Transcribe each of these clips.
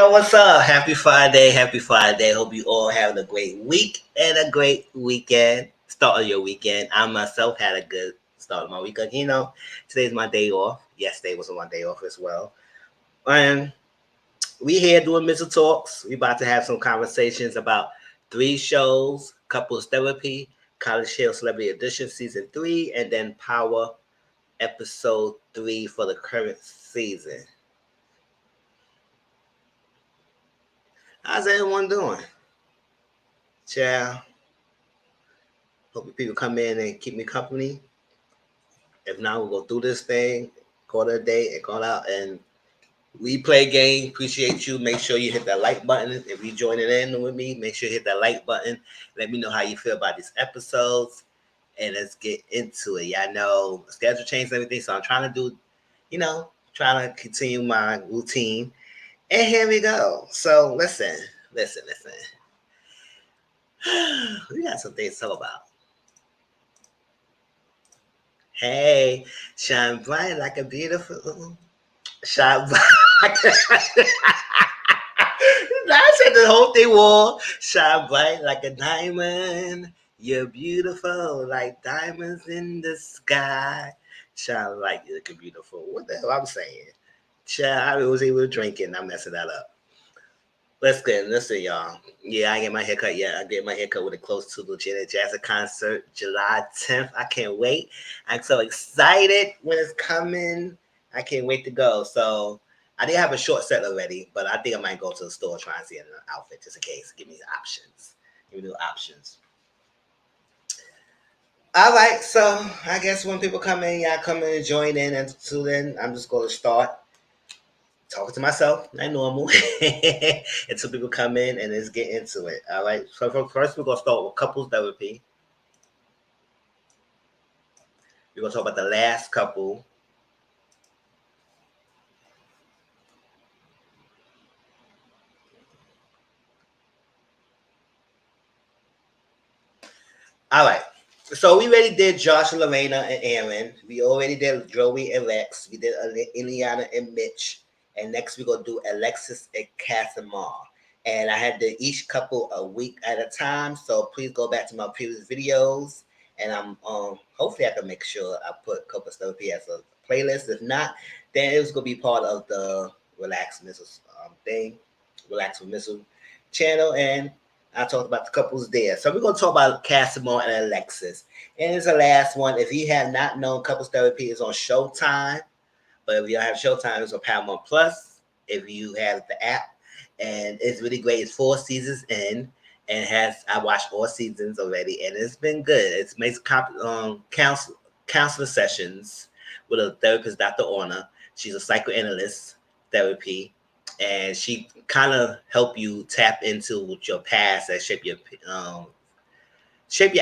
Yo, what's up? Happy Friday. Happy Friday. Hope you all having a great week and a great weekend. Start of your weekend. I myself had a good start of my weekend. Today's my day off. Yesterday was my day off as well. And we here doing Mr. Talks. We about to have some conversations about 3 shows, Couples Therapy, College Hill Celebrity Edition Season 3, and then Power Episode 3 for the current season. How's everyone doing? Ciao. Hope people come in and keep me company. If not, we'll go through this thing, call it a day, and call out. And we play game. Appreciate you. Make sure you hit that like button. If you joining in with me, make sure you hit that like button. Let me know how you feel about these episodes. And let's get into it. Y'all know schedule changed and everything. So I'm trying to do, trying to continue my routine. And here we go. So listen. We got some things to talk about. Hey, shine bright like a beautiful. Shine bright. I said the whole thing was shine bright like a diamond. You're beautiful like diamonds in the sky. Shine like you're beautiful. What the hell I'm saying? Child, I was able to drink it and I'm messing that up. Listen, y'all. Yeah, I get my haircut yet. I get my haircut with it close to the Janet Jackson concert, July 10th. I can't wait. I'm so excited when it's coming. I can't wait to go. So I did have a short set already, but I think I might go to the store try and see an outfit just in case. Give me options. Give me new options. All right, so I guess when people come in, y'all come in and join in, and so then I'm just going to start talking to myself like normal until people come in and let's get into it. All right. So first we're gonna start with couples therapy. We're gonna talk about the last couple. All right. So we already did Josh, Lorena, and Aaron. We already did Joey and Lex. We did Ileana and Mitch. And next we're gonna do Alexis and Casimir. And I had to each couple a week at a time. So please go back to my previous videos. And I'm hopefully I can make sure I put couple therapy as a playlist. If not, then it was gonna be part of the Relax Missile thing, Relax with Missile channel. And I talked about the couples there. So we're going to talk about Casimir and Alexis. And it's the last one. If you have not known, Couples Therapy is on Showtime. But if you don't have Showtime, it's on Paramount Plus. If you have the app. And it's really great. It's 4 seasons in. And I watched 4 seasons already. And it's been good. It's makes counselor sessions with a therapist, Dr. Orna. She's a psychoanalyst therapy. And she kind of help you tap into your past and shape your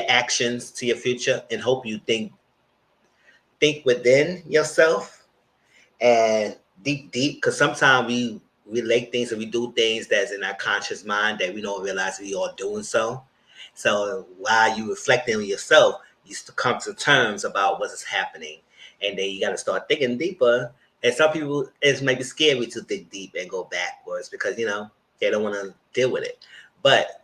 actions to your future and hope you think within yourself and deep because sometimes we relate things and we do things that's in our conscious mind that we don't realize we are doing so while you reflecting on yourself you come to terms about what is happening and then you got to start thinking deeper. And some people, it's maybe scary to think deep and go backwards because, they don't want to deal with it. But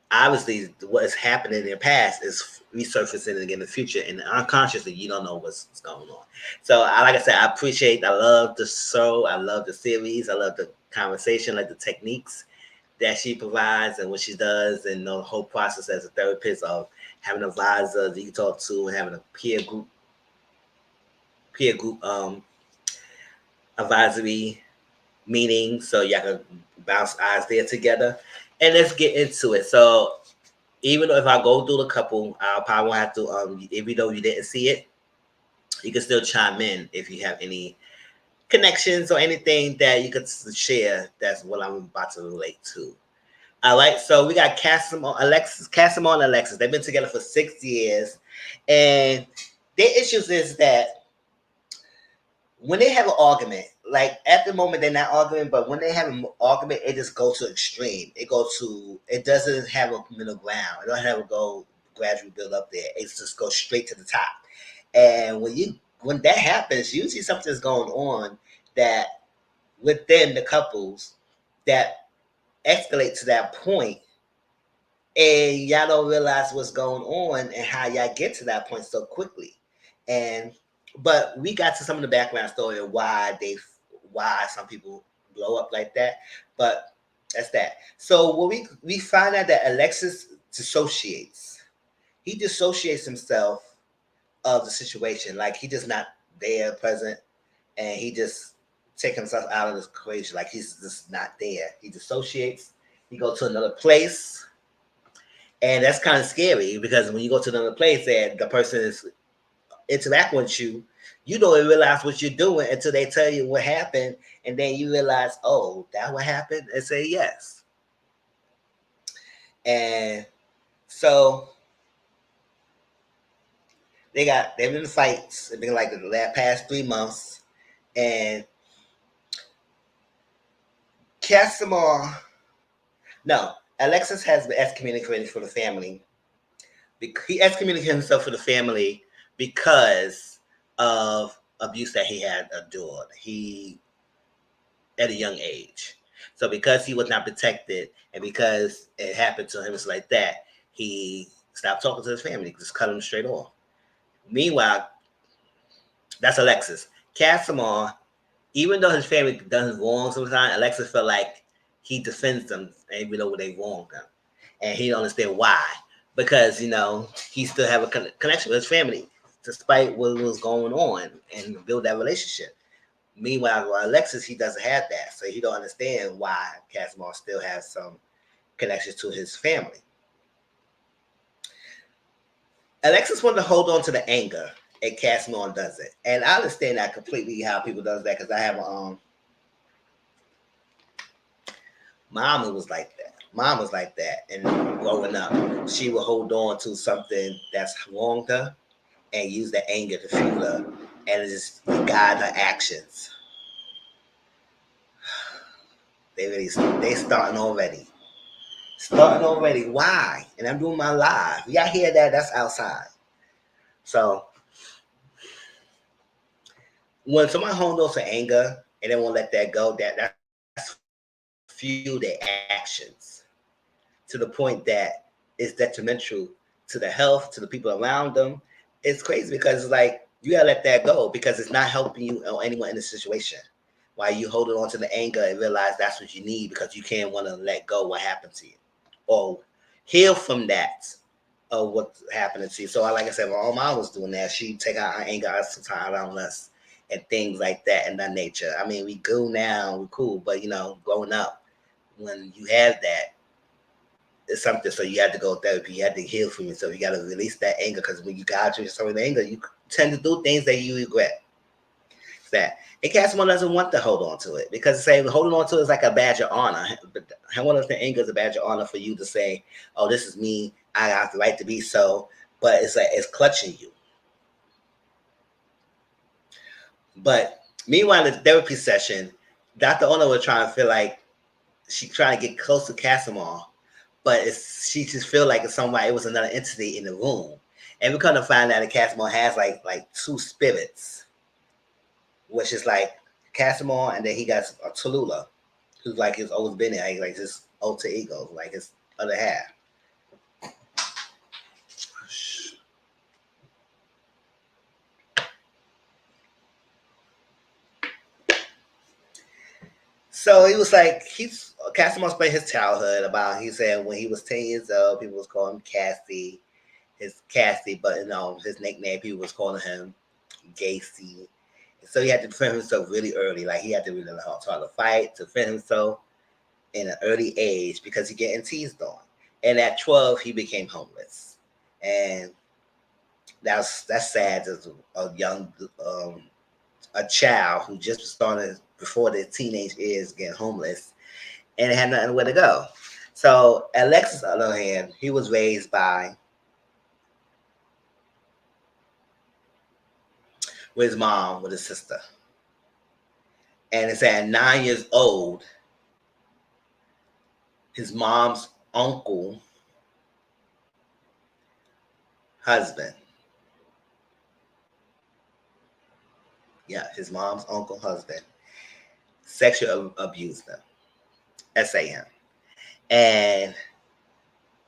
obviously, what's happening in the past is resurfacing again in the future. And unconsciously, you don't know what's going on. So, like I said, I love the show. I love the series. I love the conversation, like the techniques that she provides and what she does and the whole process as a therapist of having an advisor that you talk to and having a peer group advisory meeting so y'all can bounce eyes there together. And let's get into it. So even if I go through the couple, I'll probably have to even though you didn't see it, you can still chime in if you have any connections or anything that you could share. That's what I'm about to relate to. All right, so we got Casimir and Alexis. They've been together for 6 years, and their issues is that when they have an argument, like at the moment they're not arguing, but when they have an argument, it just goes to extreme. It doesn't have a middle ground. It don't have a go gradually build up there. It just goes straight to the top. And when that happens, usually something's going on that within the couples that escalate to that point, and y'all don't realize what's going on and how y'all get to that point so quickly. And but we got to some of the background story of why some people blow up like that. But that's that. So when we find out that Alexis dissociates, he dissociates himself of the situation. Like he just not there, present, and he just take himself out of this equation. Like he's just not there. He dissociates. He go to another place, and that's kind of scary because when you go to another place and the person is interacting with you, you don't even realize what you're doing until they tell you what happened, and then you realize, oh, that what happened, and say yes. And so they've been in fights. It's been like the last past 3 months, and Casimir, no, Alexis has been excommunicated for the family. He excommunicated himself for the family because of abuse that he had endured. He at a young age. So because he was not protected and because it happened to him, it's like that, he stopped talking to his family, just cut him straight off. Meanwhile, that's Alexis. Casimir, even though his family does wrong sometimes, Alexis felt like he defends them even though they wronged him. And he don't understand why. Because, he still have a connection with his family, despite what was going on, and build that relationship. Meanwhile, with Alexis, he doesn't have that. So he don't understand why Casimir still has some connections to his family. Alexis wanted to hold on to the anger, and Casimir doesn't. And I understand that completely how people does that, because I have a mom who was like that. Mom was like that, and growing up, she would hold on to something that's wronged her and use the anger to fuel her and just guide her actions. They starting already. Starting already. Why? And I'm doing my live. Y'all hear that? That's outside. So when someone holds on to anger and they won't let that go, that's fuel their actions to the point that it's detrimental to the health, to the people around them. It's crazy because it's like you gotta let that go because it's not helping you or anyone in the situation. While you holding on to the anger and realize that's what you need because you can't want to let go what happened to you or heal from that of what's happening to you. So like I said, my mom was doing that. She'd take out her anger sometimes on us and things like that in that nature. I mean, we go now, we're cool, but growing up, when you have that, it's something. So you had to go therapy. You had to heal from yourself. You got to release that anger because when you got yourself in anger, you tend to do things that you regret. That and Casimir doesn't want to hold on to it because saying holding on to it is like a badge of honor. One of the anger is a badge of honor for you to say, "Oh, this is me. I have the right to be so." But it's like it's clutching you. But meanwhile, in the therapy session, Dr. Ono was trying to feel like she's trying to get close to Casimir, but she just feel like it's somebody. It was another entity in the room, and we kind of find out that Casimir has like two spirits, which is like Casimir, and then he got a Tallulah, who's like his always been there, like his alter ego, like his other half. So he was like, Casimir explained his childhood about. He said when he was 10 years old, people was calling him Cassie, but his nickname people was calling him Gacy. So he had to defend himself really early. Like he had to really learn how to fight to defend himself in an early age because he getting teased on. And at 12, he became homeless, and that's sad as a young a child who just started before the teenage years getting homeless and had nothing where to go. So Alexis, on the other hand, he was raised with his mom, with his sister. And it's at 9 years old, his mom's uncle husband. Yeah, his mom's uncle husband sexually abused them. essay him. And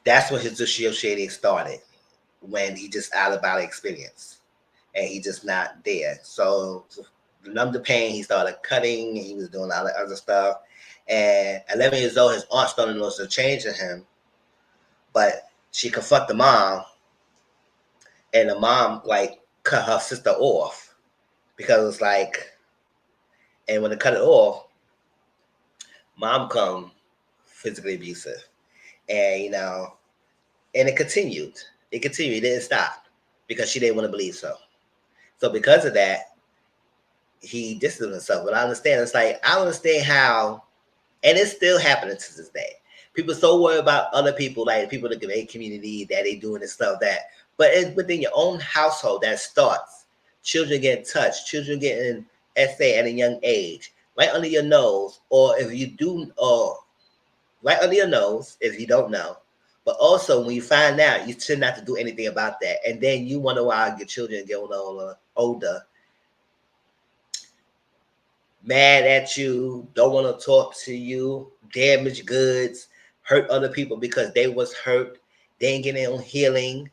that's when his dissociating started, when he just out of body experience and he just not there. So to numb the pain, he started cutting, he was doing all the other stuff. And 11 years old, his aunt started noticing a change in him, but she confronted the mom, and the mom like cut her sister off because it's like, and when they cut it off, mom come physically abusive, and and it continued. It continued. It didn't stop because she didn't want to believe so. So because of that, he distanced himself. But I understand. It's like I understand how, and it's still happening to this day. People are so worried about other people, like people in the gay community, that they doing this stuff that, but it's within your own household that starts. Children getting touched, children getting SA at a young age, right under your nose, or if you do, or right under your nose if you don't know. But also, when you find out, you should not to do anything about that, and then you wonder why your children get older, mad at you, don't want to talk to you, damaged goods, hurt other people because they was hurt. They ain't getting their own healing.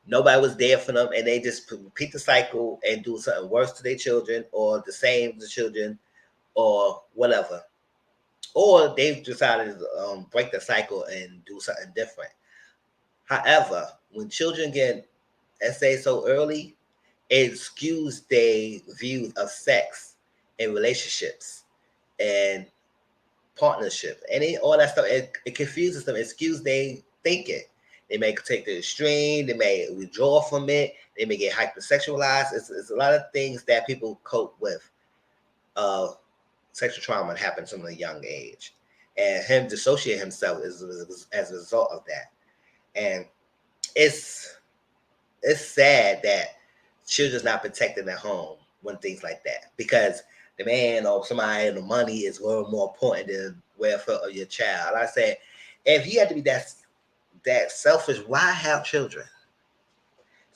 Nobody was there for them, and they just repeat the cycle and do something worse to their children, or the same to the children, or whatever. Or they've decided to break the cycle and do something different. However, when children get SA so early, it skews their views of sex and relationships and partnership and all that stuff. It confuses them. It skews their thinking. They may take the extreme. They may withdraw from it. They may get hypersexualized. It's a lot of things that people cope with. Sexual trauma happens from a young age, and him dissociate himself is as a result of that. And it's sad that children's not protected at home when things like that, because the man or somebody and the money is way more important than welfare of your child. I said, if you had to be that selfish, why have children?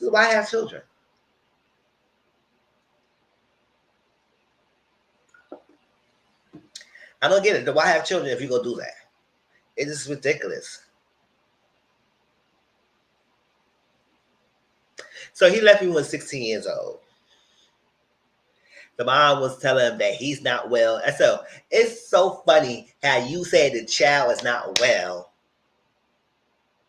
Why have children? I don't get it. Why have children if you go do that? It is ridiculous. So he left me when he was 16 years old. The mom was telling him that he's not well. And so it's so funny how you say the child is not well.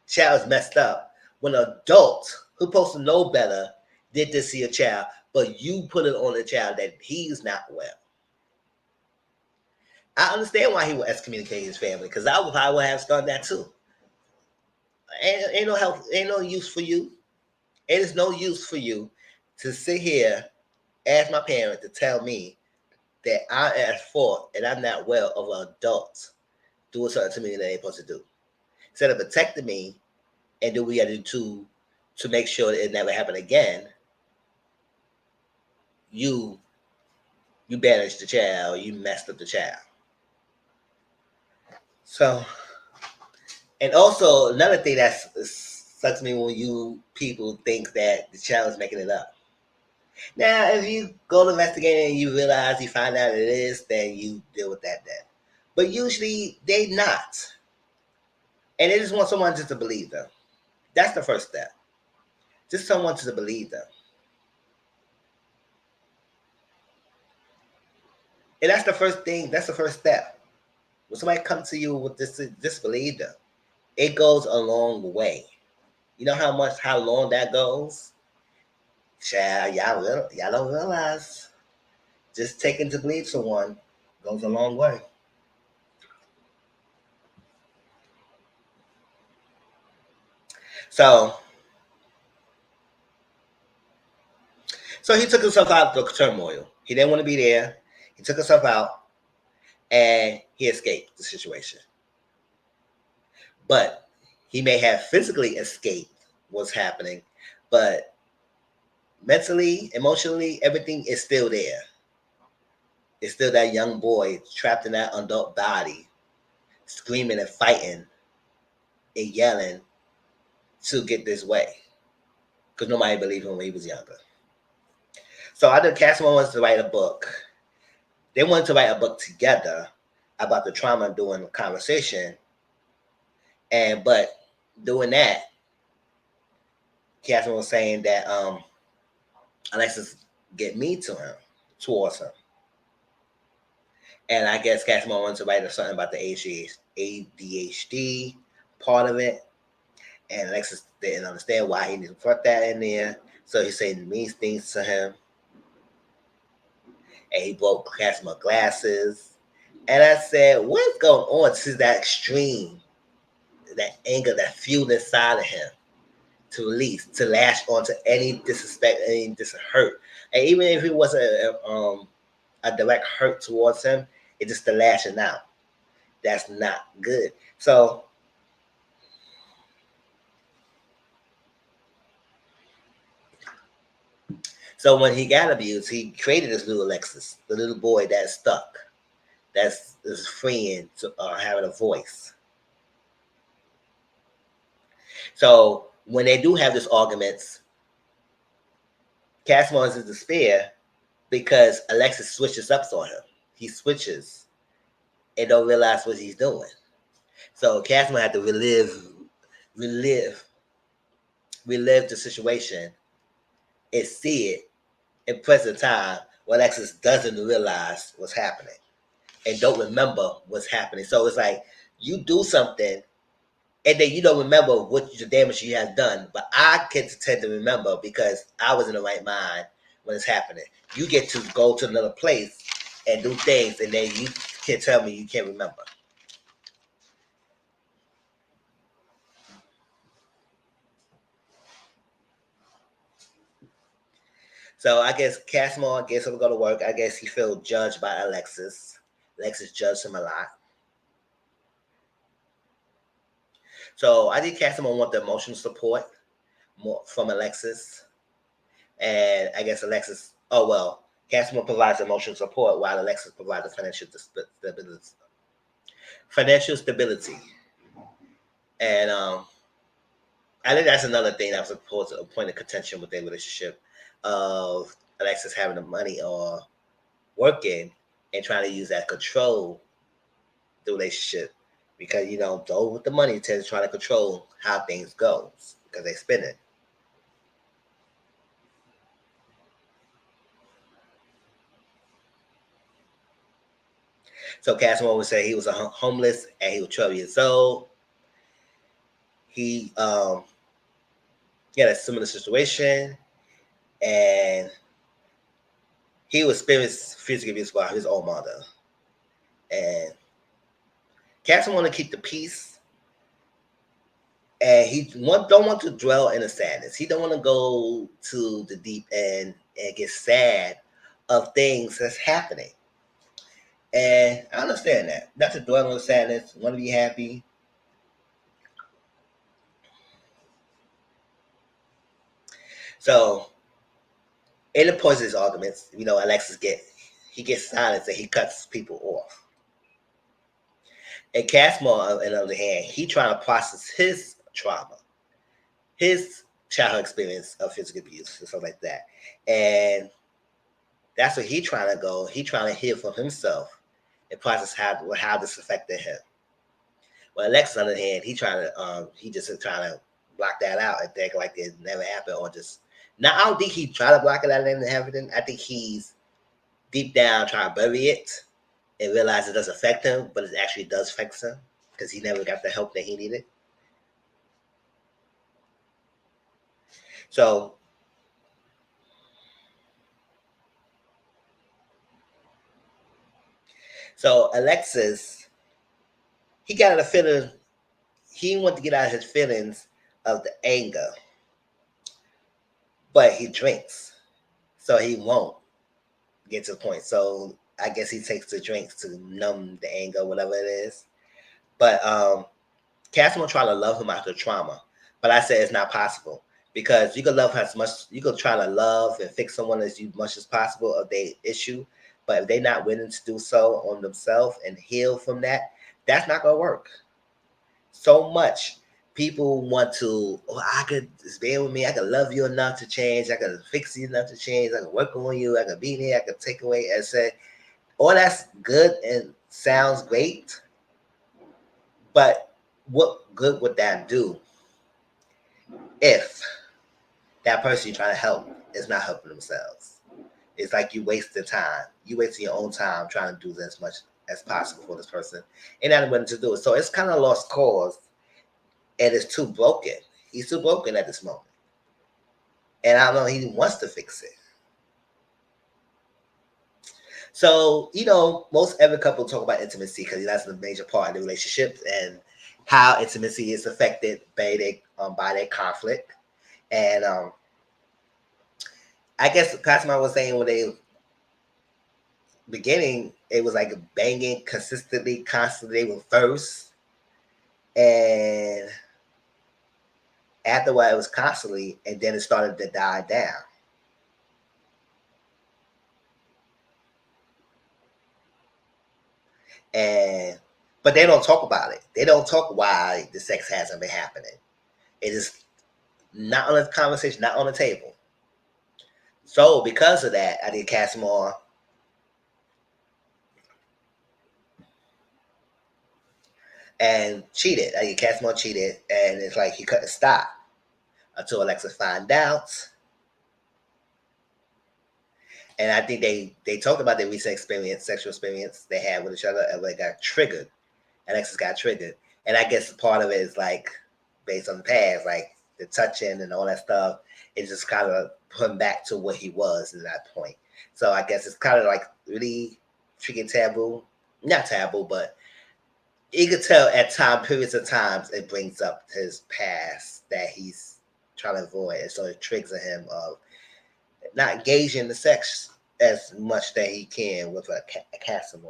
Child is messed up. When an adult who's supposed to know better did this to your child, but you put it on the child that he's not well. I understand why he would excommunicate his family, because I would probably have done that too. Ain't no help, ain't no use for you. It is no use for you to sit here, ask my parent to tell me that I am at fault and I'm not well of an adult doing something to me that they supposed to do. Instead of protecting me and do what we got to do to make sure that it never happen again, you banished the child, you messed up the child. So, and also another thing that sucks me when you people think that the child is making it up. Now, if you go to investigate and you realize you find out it is, then you deal with that then. But usually they not. And they just want someone just to believe them. That's the first step. Just someone to believe them. And that's the first thing, that's the first step. When somebody comes to you with this, disbelieve them. It goes a long way. You know how long that goes? Child, y'all don't realize. Just taking to believe someone goes a long way. So he took himself out of the turmoil. He didn't want to be there. He took himself out and he escaped the situation. But he may have physically escaped what's happening, but mentally, emotionally, everything is still there. It's still that young boy trapped in that adult body, screaming and fighting and yelling to get this way. Because nobody believed him when he was younger. So I think Casanova wants to write a book. They wanted to write a book together about the trauma during the conversation. And but doing that, Catherine was saying that Alexis get me to him, towards him. And I guess Catherine wanted to write something about the ADHD part of it. And Alexis didn't understand why he didn't put that in there. So he said mean things to him. And he broke Casimir glasses. And I said, what's going on? This is that extreme, that anger, that fuel inside of him to release, to lash onto any disrespect, any hurt. And even if it wasn't a direct hurt towards him, it's just the lashing out. That's not good. So when he got abused, he created this little Alexis, the little boy that's stuck, that's freeing to having a voice. So when they do have these arguments, Casimir is in despair because Alexis switches up on him. He switches and don't realize what he's doing. So Casimir had to relive the situation and see it in present time when Alexis doesn't realize what's happening and don't remember what's happening. So it's like you do something and then you don't remember what the damage you have done. But I get to tend to remember because I was in the right mind when it's happening. You get to go to another place and do things, and then you can't tell me you can't remember. So I guess Casimir gets him to go to work. I guess he felt judged by Alexis. Alexis judged him a lot. So I think Casimir want the emotional support more from Alexis. And I guess Alexis, Casimir provides emotional support while Alexis provides the financial stability. Financial stability. And I think that's another thing that was supposed to a point of contention with their relationship of Alexis having the money or working and trying to use that control the relationship because those with the money tend to try to control how things go because they spend it. So Casimir would say he was homeless and he was 12 years old. He had a similar situation and he was experienced physical abuse by his own mother. And Casimir want to keep the peace. And he don't want to dwell in the sadness. He don't want to go to the deep end and get sad of things that's happening. And I understand that. Not to dwell on the sadness, want to be happy. So, in the point of his arguments, Alexis gets silent and he cuts people off. And Casimir, on the other hand, he trying to process his trauma, his childhood experience of physical abuse and stuff like that. And that's what he trying to go. He trying to heal from himself and process how this affected him. Well, Alexis, on the other hand, he just trying to block that out and think like it never happened or just. Now, I don't think he tried to block it out and everything. I think he's deep down trying to bury it and realize it doesn't affect him, but it actually does affect him because he never got the help that he needed. So Alexis, he got a feeling, he wanted to get out of his feelings of the anger, but he drinks, so he won't get to the point. So I guess he takes the drinks to numb the anger, whatever it is. But Casimir try to love him after trauma, but I said it's not possible because you can love as much, you can try to love and fix someone as much as possible of their issue, but if they're not willing to do so on themselves and heal from that, that's not gonna work. So much people want to, I could stay with me, I could love you enough to change, I could fix you enough to change, I could work on you, I could be there, I could take away and say, all that's good and sounds great, but what good would that do if that person you're trying to help is not helping themselves? It's like you wasting time. You wasting your own time trying to do as much as possible for this person and not willing to do it. So it's kind of a lost cause, and it's too broken. He's too broken at this moment. And I don't know he wants to fix it. So, most every couple talk about intimacy because that's a major part of the relationship and how intimacy is affected by their conflict. And I guess Cosmo was saying when they beginning, it was like banging consistently, constantly. They were first, and afterward it was constantly, and then it started to die down. And but they don't talk about it. They don't talk why the sex hasn't been happening. It is not on the conversation, not on the table. So because of that, I did Casimir and cheated. I did Casimir cheated, and it's like he couldn't stop until Alexa found out. And I think they talked about their recent experience, sexual experience they had with each other, and they got triggered. Alexis got triggered, and I guess part of it is like based on the past, like the touching and all that stuff. It just kind of put him back to what he was at that point. So I guess it's kind of like really tricky, taboo, not taboo, but you could tell at periods of times it brings up his past that he's trying to avoid, and so it triggers him of not engaging in the sex as much that he can with a Casimir.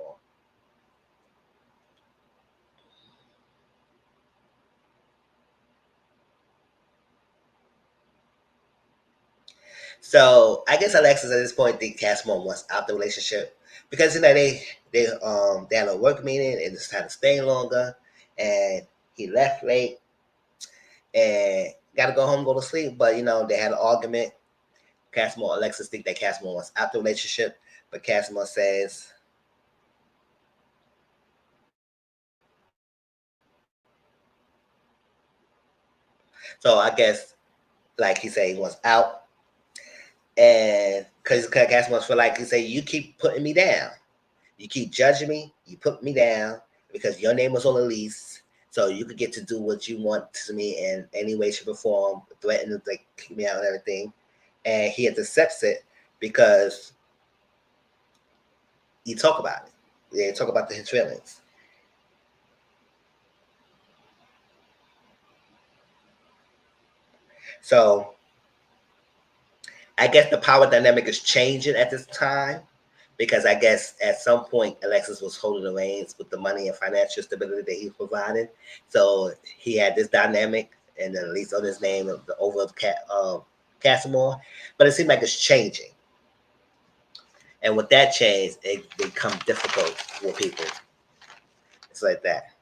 So I guess Alexis at this point think Casimir wants out the relationship because they had a work meeting and just had to stay longer, and he left late and got to go home, go to sleep. But they had an argument. Casimir, Alexis think that Casimir wants out the relationship, but Casimir says, so I guess like he said he wants out, and because Casimir feel like he said you keep putting me down, you keep judging me, you put me down because your name was on the lease, so you could get to do what you want to me in any way, shape, or form, threaten to like kick me out and everything, and he accepts it because you talk about it. They talk about his feelings. So I guess the power dynamic is changing at this time because I guess at some point Alexis was holding the reins with the money and financial stability that he provided. So he had this dynamic and then at least on his name of the over Casimir, but it seemed like it's changing. And with that change, it become difficult for people. It's like that.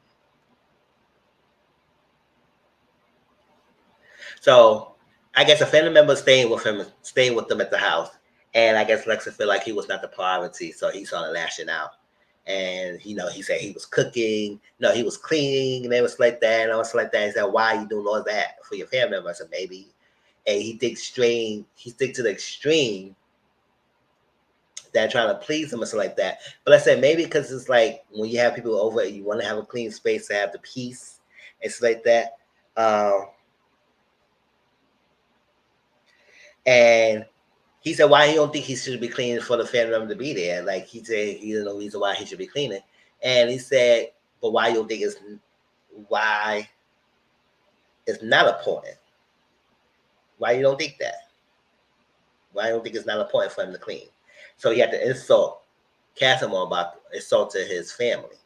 So I guess a family member staying with them at the house, and I guess Lexa felt like he was not the priority, so he started lashing out. And he said he was cooking, no, he was cleaning, and it was like that, and I was like that. He said, "Why are you doing all that for your family member?" I said, "Maybe." And he stick to the extreme that trying to please them or something like that. But I said maybe because it's like when you have people over, you want to have a clean space to have the peace. It's like that. Um, And he said why he don't think he should be cleaning for the family member to be there. Like he said, he didn't know reason why he should be cleaning. And he said, but why it's not important? Why you don't think that? Why you don't think it's not important for him to clean? So he had to insult Casimir about insulting his family.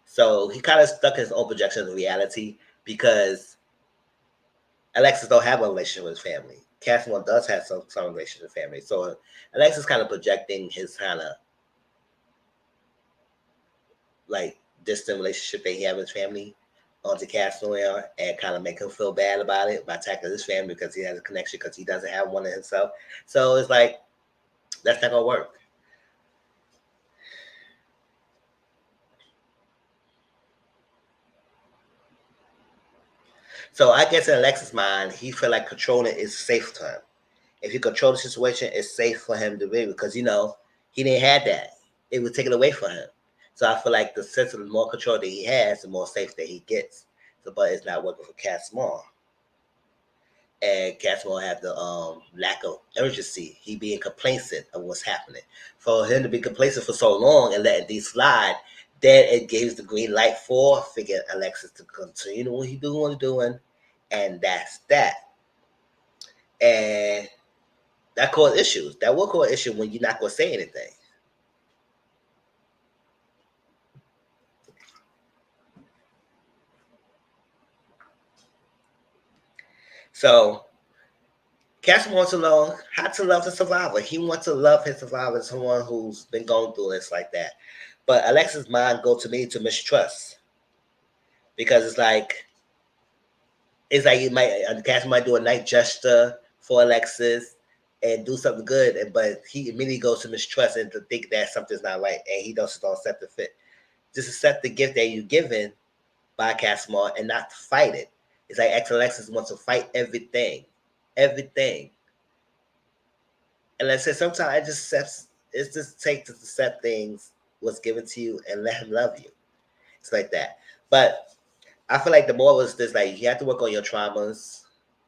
So he kind of stuck his own projections of reality because Alexis don't have a relationship with his family. Casimir does have some relationship with family. So Alexis kind of projecting his kind of like distant relationship that he had with his family onto Casimir and kind of make him feel bad about it by attacking his family because he has a connection because he doesn't have one himself. So it's like that's not gonna work. So I guess in Alexis' mind, he feel like controlling is safe to him. If he control the situation, it's safe for him to be because he didn't have that. It was taken away from him. So I feel like the sense of the more control that he has, the more safe that he gets. So, but it's not working for Cat Small. And Casimir had the lack of urgency. He being complacent of what's happening. For him to be complacent for so long and letting these slide, then it gives the green light for figure Alexis to continue what he doing, and that's that. And that cause issues. That will cause issue when you're not gonna say anything. So Cash wants to know how to love the survivor. He wants to love his survivor, someone who's been going through this like that. But Alexis' mind go to me to mistrust because it's like you might Cash might do a night gesture for Alexis and do something good, but he immediately goes to mistrust and to think that something's not right, and he doesn't accept the fit. Just accept the gift that you're given by Casimir and not fight it. It's like ex Alexis wants to fight everything, everything. And let's say sometimes it just accepts. It's just take to accept things what's given to you and let him love you. It's like that. But I feel like the more was this like you have to work on your traumas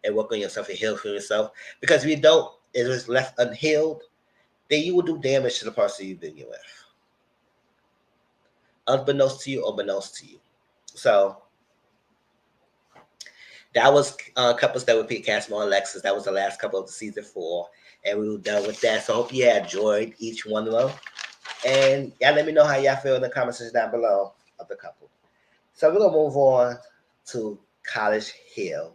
and work on yourself and heal for yourself. Because if you don't, it is left unhealed, then you will do damage to the person you've been with. Unbeknownst to you or beknownst to you. So that was couples that would pick Casimir and Alexis. That was the last couple of the season 4. And we were done with that. So I hope you enjoyed each one of them. And y'all let me know how y'all feel in the comment section down below of the couple. So we're gonna move on to College Hill.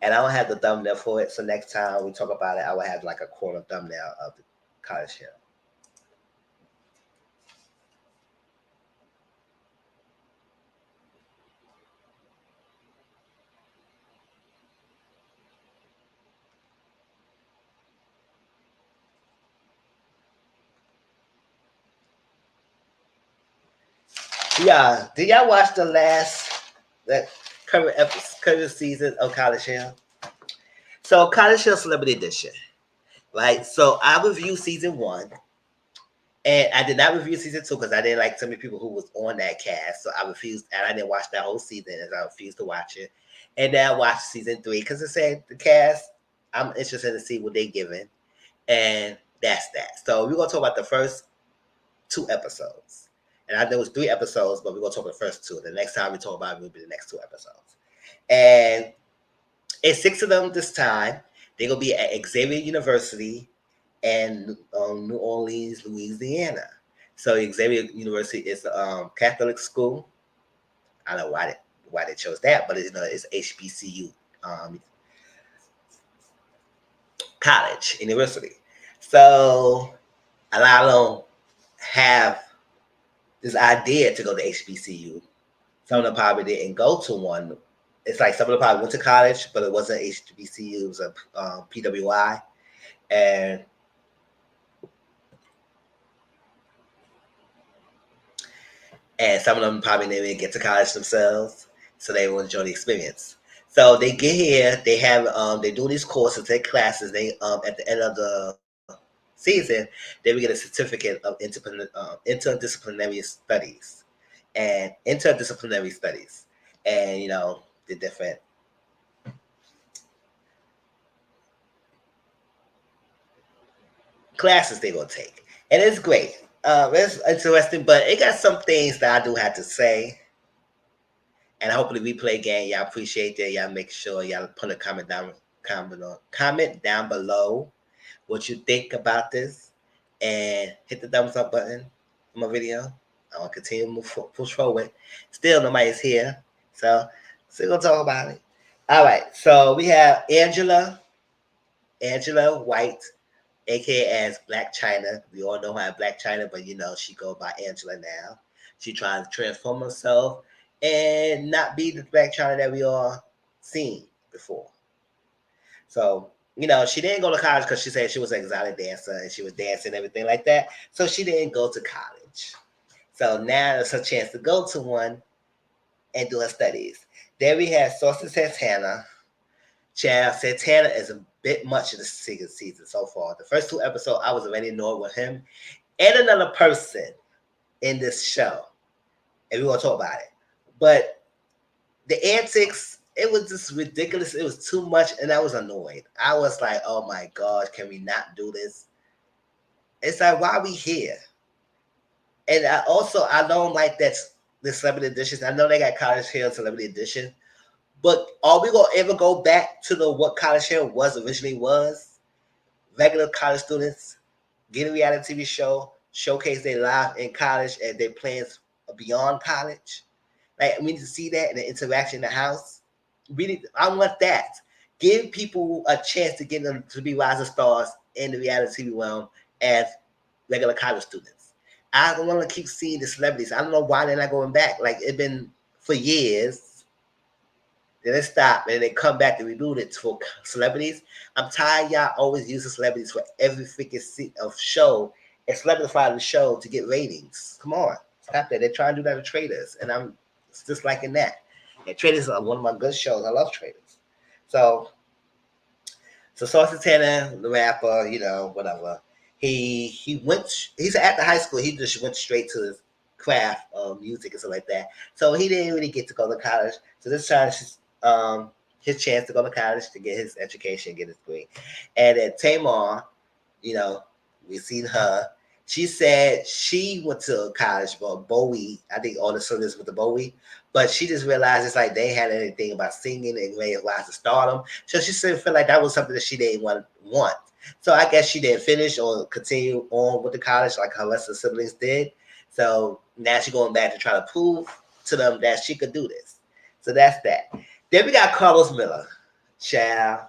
And I don't have the thumbnail for it. So next time we talk about it, I will have like a corner thumbnail of the College Hill. Yeah, did y'all watch that current season of College Hill? So College Hill Celebrity Edition, right? So I reviewed season 1, and I did not review season 2 because I didn't like so many people who was on that cast. So I refused, and I didn't watch that whole season, and I refused to watch it. And then I watched season 3 because it said the cast. I'm interested to see what they giving, and that's that. So we're gonna talk about the first 2 episodes. And I know it's 3 episodes, but we're gonna talk about the first 2. The next time we talk about it will be the next 2 episodes. And it's 6 of them this time. They're gonna be at Xavier University and New Orleans, Louisiana. So Xavier University is a Catholic school. I don't know why they chose that, but it's HBCU college university. So a lot of them have this idea to go to HBCU. Some of them probably didn't go to one. It's like some of them probably went to college, but it wasn't HBCU. It was a PWI, and some of them probably didn't even get to college themselves, so they will enjoy the experience. So they get here, they have they do these courses, take classes. They at the end of the season, they will get a certificate of interdisciplinary studies, and the different classes they gonna take, and it's great. It's interesting, but it got some things that I do have to say. And hopefully we play game. Y'all appreciate that. Y'all make sure y'all put a comment down below what you think about this, and hit the thumbs up button on my video. I want to continue to push forward. Still, nobody's here, so we're gonna talk about it. All right, so we have Angela White, aka as Black China. We all know her as Black China, but she go by Angela now. She trying to transform herself and not be the Black China that we all seen before. So, she didn't go to college because she said she was an exotic dancer and she was dancing and everything like that. So she didn't go to college. So now it's her chance to go to one and doing studies. Then we had Saucy Santana. Child, Santana is a bit much in the second season so far. The first two episodes, I was already annoyed with him and another person in this show, and we're gonna talk about it. But the antics, it was just ridiculous. It was too much, and I was annoyed. I was like, "Oh my god, can we not do this?" It's like, why are we here? And I don't like that the celebrity editions. I know they got College Hill Celebrity Edition, but are we gonna ever go back to the what College Hill was originally was? Regular college students get a reality TV show, showcase their life in college and their plans beyond college. Like we need to see that and the interaction in the house. I want that. Give people a chance to get them to be rising stars in the reality TV realm as regular college students. I don't want to keep seeing the celebrities. I don't know why they're not going back. Like it's been for years. Then they stop and they come back to reboot it for celebrities. I'm tired y'all always using celebrities for every freaking of show and celebrify the show to get ratings. Come on, stop that. They're trying to do that to Traders, and I'm just liking that. And Traders are one of my good shows. I love Traders. So, Saucy Tanner, the rapper, whatever. He went. He's at the high school. He just went straight to his craft of music and stuff like that. So he didn't really get to go to college. So this time, his chance to go to college to get his education, get his degree. And then Tamar, you know, we seen her. She said she went to college, but Bowie, I think all the students went to Bowie, but she just realized it's like they had anything about singing and may rise to stardom. So she said feel like that was something that she didn't want. So I guess she didn't finish or continue on with the college like her rest of the siblings did. So now she's going back to try to prove to them that she could do this. So that's that. Then we got Carlos Miller. Child.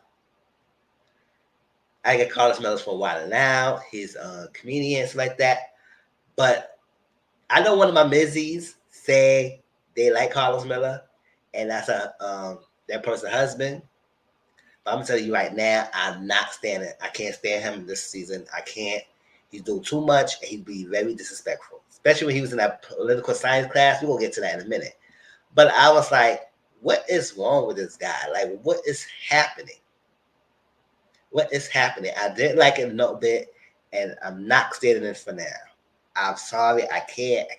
I get Carlos Miller for a while now. He's a comedian, like that. But I know one of my Mizzies say they like Carlos Miller, and that's that person's husband. But I'm gonna tell you right now, I'm not standing. I can't stand him this season. I can't. He's doing too much, and he'd be very disrespectful, especially when he was in that political science class. We will get to that in a minute. But I was like, what is wrong with this guy? Like, what is happening? What is happening? I didn't like it no bit, and I'm not standing this for now. I'm sorry, I can't.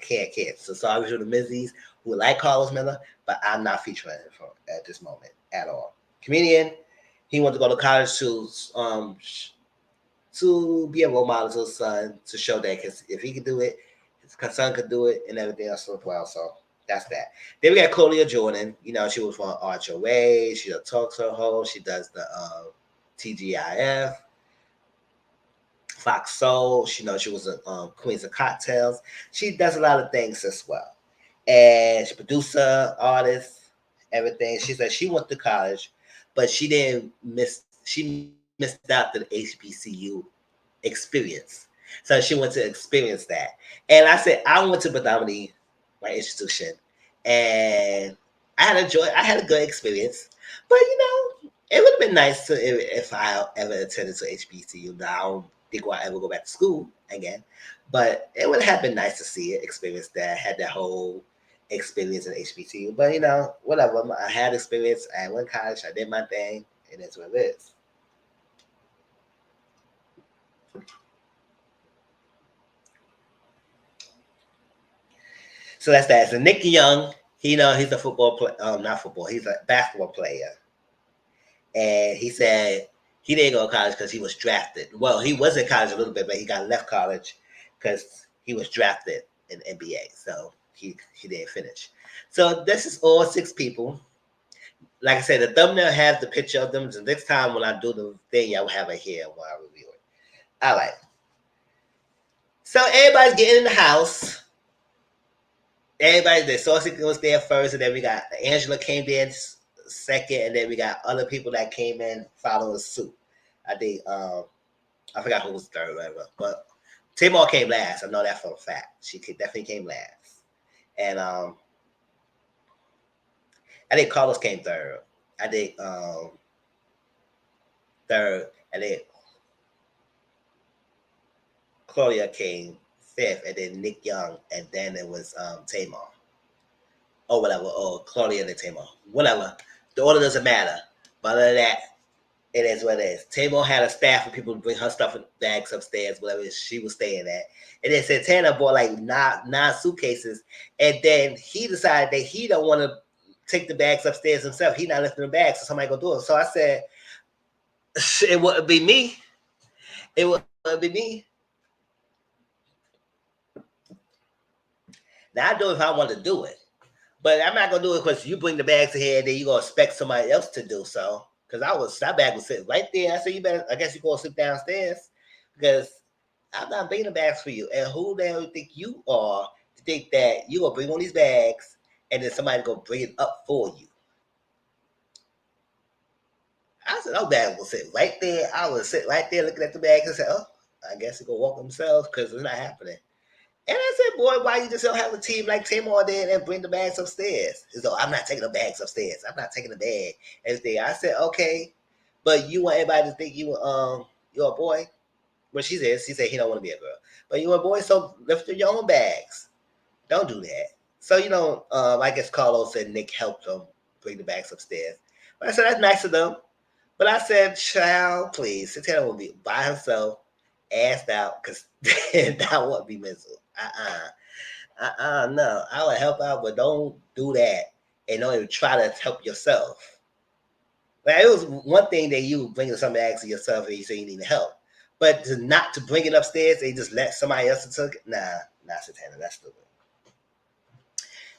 So sorry to the Mizzies who like Carlos Miller, but I'm not featuring him at this moment at all. Comedian, he went to go to college to be a role model to his son to show that because if he could do it, his son could do it, and everything else as well. So that's that. Then we got Claudia Jordan. She was from RHOA. She a talk show host. She does the TGIF, Fox Soul. She was a Queens of Cocktails. She does a lot of things as well. And she's producer, artist, everything. She said she went to college, but she didn't miss. She missed out the HBCU experience. So she went to experience that. And I said I went to predominantly my institution, and I had a good experience. But it would have been nice to if I ever attended to HBCU. Now I don't think I'll ever go back to school again, but it would have been nice to see it, experience that, had that whole experience in HBCU. But whatever. I had experience. I went to college. I did my thing, and that's what it is. So that's that. So Nick Young, he's a football player. Not football. He's a basketball player, and he said he didn't go to college because he was drafted. Well, he was in college a little bit, but he got left college because he was drafted in the NBA. So he didn't finish. So this is all 6 people. Like I said, the thumbnail has the picture of them. So next time when I do the thing, I will have it here while I review it. All right. So everybody's getting in the house. Everybody, the Saucy was there first, and then we got Angela came in second, and then we got other people that came in following suit. I think I forgot who was third, whatever. But Tamar came last. I know that for a fact. She definitely came last, and I think Carlos came third. I think third, and then Claudia came fifth, and then Nick Young, and then it was Tamar. or whatever, or Claudia and Tamar, whatever. The order doesn't matter. But other than that, it is what it is. Tamar had a staff of people to bring her stuff in bags upstairs, whatever she was staying at. And then Santana bought like nine suitcases, and then he decided that he don't want to take the bags upstairs himself. He not lifting the bags, so somebody go do it. So I said, it wouldn't be me. It wouldn't be me. Now I do it if I want to do it. But I'm not gonna do it because you bring the bags in here and then you gonna expect somebody else to do so. Because that bag was sitting right there. I said, you better, I guess you go sit downstairs because I'm not bringing the bags for you. And who the hell you think you are to think that you gonna bring on these bags and then somebody gonna bring it up for you? I said, those bags will sit right there. I would sit right there looking at the bags and say, oh, I guess they gonna walk themselves because it's not happening. And I said, boy, why you just don't have a team like Tamar there and bring the bags upstairs? He's like, I'm not taking the bags upstairs. I'm not taking the bag. Everything. I said, okay, but you want everybody to think you're a boy? Well, she said he don't want to be a girl. But you're a boy, so lift your own bags. Don't do that. So, I guess Carlos said Nick helped them bring the bags upstairs. But I said, that's nice of them. But I said, child, please, Santana will be by himself, assed out, because that wouldn't be miserable. No. I would help out, but don't do that and don't even try to help yourself. Like, it was one thing that you bringing something back to yourself and you say you need help, but not to bring it upstairs and just let somebody else take it. Nah, Santana, that's stupid.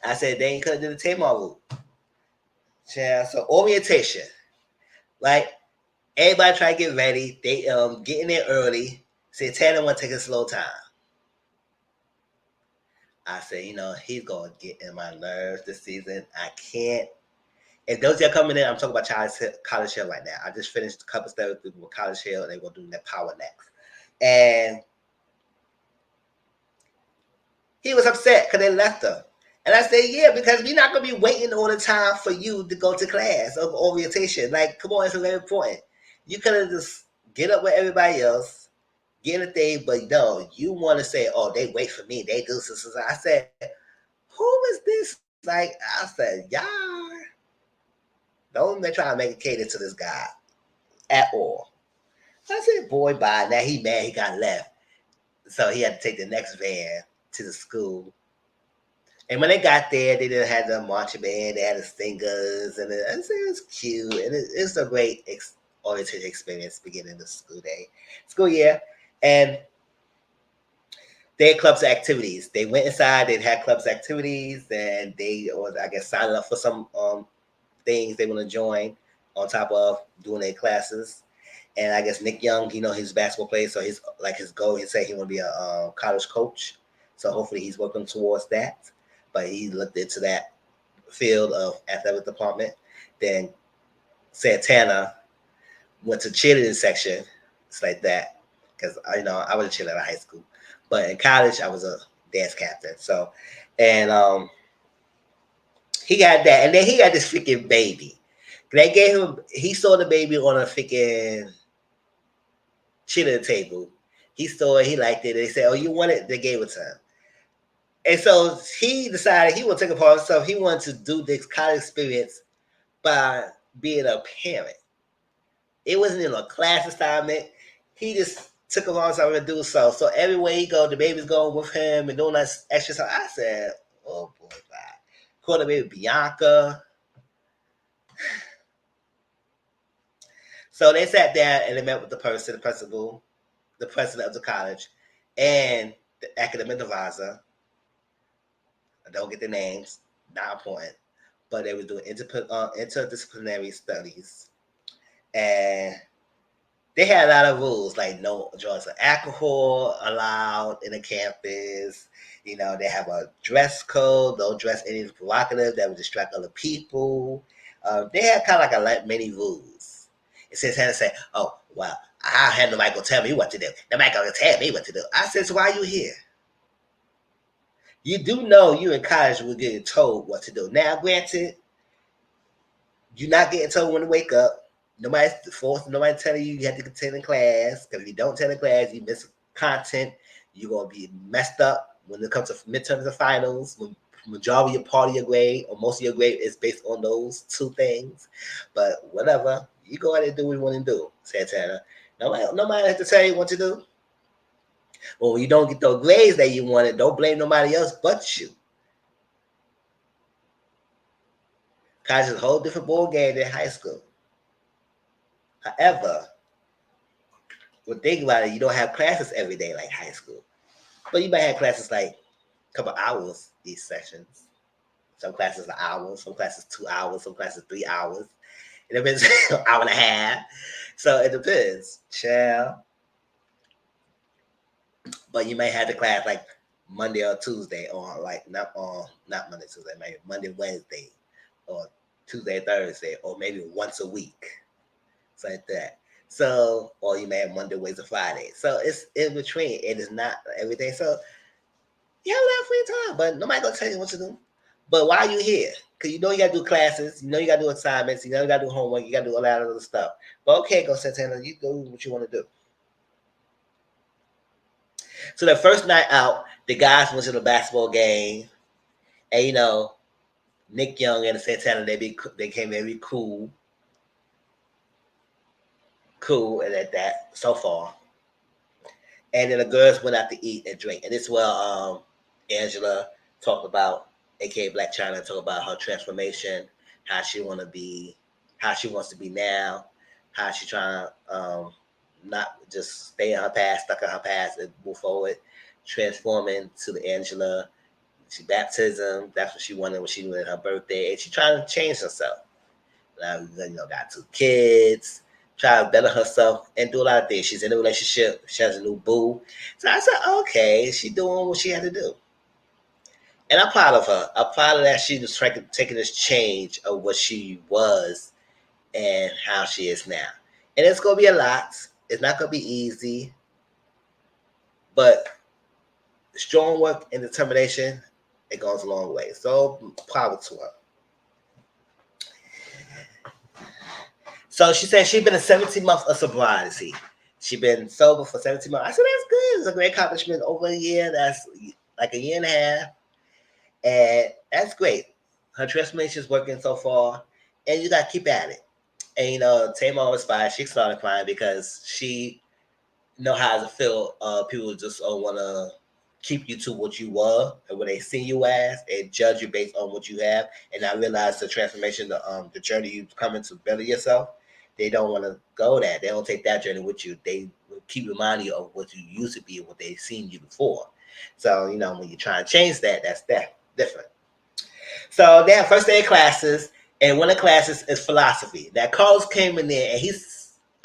I said they ain't could have did the Tamar route. Yeah, so orientation, like everybody try to get ready. They get in there early. Santana want to take a slow time. I said, he's going to get in my nerves this season. I can't. And those that are coming in, I'm talking about College Hill right now. I just finished a couple steps with College Hill, and they're going to do that power next. And he was upset because they left him. And I said, yeah, because we're not going to be waiting all the time for you to go to class of orientation. Like, come on, it's very important. You could have just get up with everybody else, get a thing, but no, you want to say, oh, they wait for me. They do this. I said, who is this? Like, I said, y'all don't try to make it cater to this guy at all. I said, boy, bye. Now he mad he got left. So he had to take the next van to the school. And when they got there, they didn't have the marching band, they had the singers, and it was cute. And it's a great orientation experience beginning the school year. And they had clubs activities. They went inside, they had clubs activities, and they, or I guess, signed up for some things they want to join on top of doing their classes. And I guess Nick Young, he's a basketball player, so his goal, he said he want to be a college coach. So hopefully he's working towards that. But he looked into that field of athletic department. Then Santana went to cheerleading section. It's like that. Because, I was a cheerleader in high school. But in college, I was a dance captain. So, and he got that. And then he got this freaking baby. They gave him, he saw the baby on a freaking cheerleading table. He saw it, he liked it. They said, oh, you want it? They gave it to him. And so he decided he would take it upon himself. He wanted to do this college experience by being a parent. It wasn't in a class assignment. He just took upon himself to do so. So everywhere he go, the baby's going with him and doing that extra stuff. I said, oh boy, God. Called the baby Bianca. So they sat down and they met with the principal, the president of the college, and the academic advisor. I don't get the names, not important, but they were doing interdisciplinary studies, and they had a lot of rules, like no drugs or alcohol allowed in the campus. They have a dress code, don't dress any provocative that would distract other people. They had kind of like many rules. It says Hannah say, oh, well, I had nobody go tell me what to do. Nobody gonna tell me what to do. I said, so why are you here? You do know you in college will get told what to do. Now, granted, you're not getting told when to wake up. Nobody's telling you have to attend class. Because if you don't attend class, you miss content. You're going to be messed up when it comes to midterms and finals, when majority of part of your grade or most of your grade is based on those two things. But whatever, you go ahead and do what you want to do, Santana. Nobody has to tell you what to do. Well, when you don't get those grades that you wanted, don't blame nobody else but you. College is a whole different ball game than high school. However, when think about it, you don't have classes every day like high school. But you might have classes like a couple hours each sessions. Some classes are hours, some classes 2 hours, some classes 3 hours. It depends, an hour and a half. So it depends. Chill. But you may have the class like Monday or Tuesday, or like not Monday, Tuesday, maybe Monday, Wednesday, or Tuesday, Thursday, or maybe once a week. So like that. So, or you may have Monday, Wednesday, Friday. So it's in between. It is not everything. So you have a lot of free time, but nobody gonna tell you what to do. But why are you here? Because you know you gotta do classes, you know you gotta do assignments, you know you gotta do homework, you gotta do a lot of other stuff. But okay, go Santana, you do what you want to do. So the first night out, the guys went to the basketball game, and you know, Nick Young and Santana, they came very cool, and at that so far. And then the girls went out to eat and drink, and this is where Angela talked about, aka Blac Chyna, talked about her transformation, how she want to be, how she wants to be now, how she trying to not just stay in her past, stuck in her past, and move forward, transforming to the Angela. She baptism. That's what she wanted when she did her birthday, and she trying to change herself. Now, you know, got 2 kids, try to better herself and do a lot of things. She's in a relationship. She has a new boo. So I said, okay, she's doing what she had to do. And I'm proud of her. I'm proud of that she was taking this change of what she was and how she is now. And it's going to be a lot. It's not going to be easy. But strong work and determination, it goes a long way. So power to her. So she said she'd been in 17 months of sobriety. She'd been sober for 17 months. I said, that's good. It's a great accomplishment over a year. That's like a year and a half. And that's great. Her transformation is working so far. And you got to keep at it. And, you know, Tamar was fine. She started crying because she know how to feel. People just want to keep you to what you were and what they see you as and judge you based on what you have. And I realized the transformation, the journey you've coming to better yourself, they don't want to go that. They don't take that journey with you. They will keep reminding you of what you used to be and what they've seen you before. So, you know, when you try and change that, that's different. So they have first day of classes, and one of the classes is philosophy. That Carlos came in there, and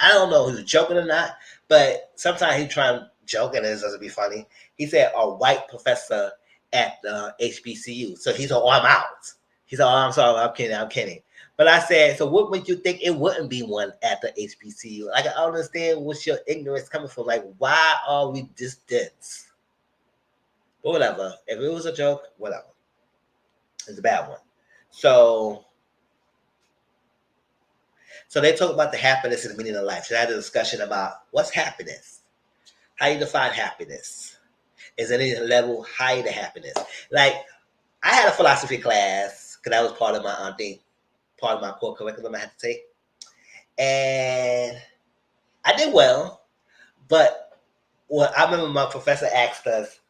I don't know if he was joking or not, but sometimes he try and joke, and it doesn't be funny. He said a white professor at the HBCU. So he's like, oh, I'm out. He's like, oh, I'm sorry, I'm kidding. But I said, so what would you think it wouldn't be one at the HBCU? Like, I understand what's your ignorance coming from. Like, why are we this dense? But whatever. If it was a joke, whatever. It's a bad one. So they talk about the happiness and the meaning of life. So I had a discussion about what's happiness. How you define happiness? Is any level higher than happiness? Like, I had a philosophy class because that was part of my core curriculum I had to take. And I did well, but I remember my professor asked us,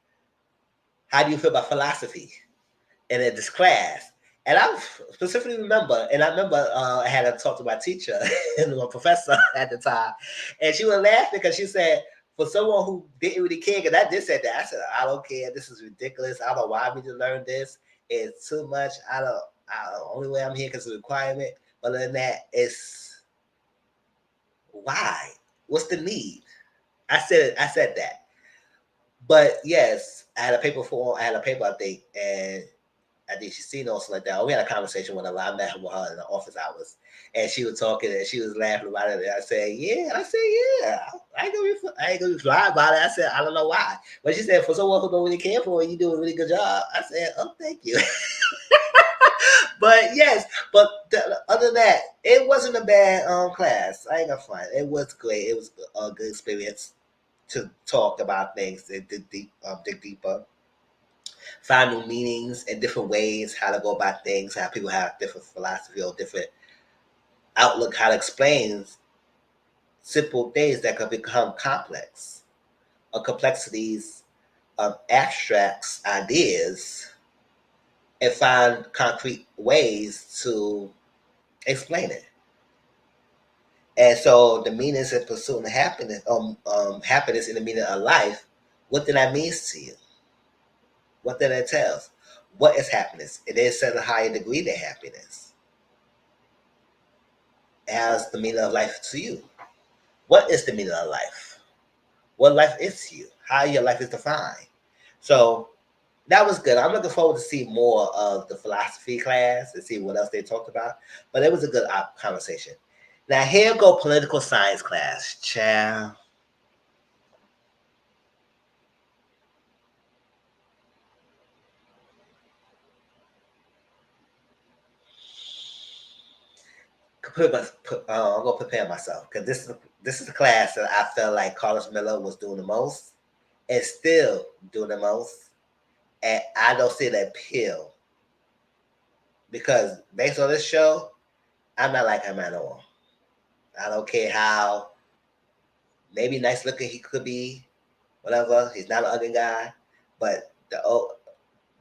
how do you feel about philosophy in this class? And I specifically remember, I had to talk to my teacher and my professor at the time, and she was laughing because she said, for someone who didn't really care, because I did say that, I said, I don't care, this is ridiculous, I don't know why I need to learn this, it's too much, the only way I'm here because of the requirement, but other than that, it's why? What's the need? I said that. But yes, I had a paper, I think, and I think she's seen also like that. We had a conversation with her. I met with her in the office hours, and she was talking and she was laughing about it. And I said, "Yeah." I ain't gonna be fly about it. I said, "I don't know why," but she said, "For someone who don't really care for it, you do a really good job." I said, "Oh, thank you." But yes, other than that, it wasn't a bad class. I ain't gonna find it. It was great. It was a good experience to talk about things and dig deeper. find new meanings and different ways how to go about things, how people have different philosophy or different outlook, how to explain simple things that could become complex or complexities of abstracts ideas and find concrete ways to explain it. And so the meanings in pursuing happiness, happiness in the meaning of life, what did that mean to you? What that entails? What is happiness? It is at a higher degree than happiness. As the meaning of life to you. What is the meaning of life? What life is to you? How your life is defined. So that was good. I'm looking forward to see more of the philosophy class and see what else they talked about. But it was a good conversation. Now here go political science class. Ciao. I'm gonna prepare myself because this is the class that I felt like Carlos Miller was doing the most and still doing the most, and I don't see the appeal because based on this show, I'm not like him at all. I don't care how maybe nice looking he could be, whatever. He's not an ugly guy, but the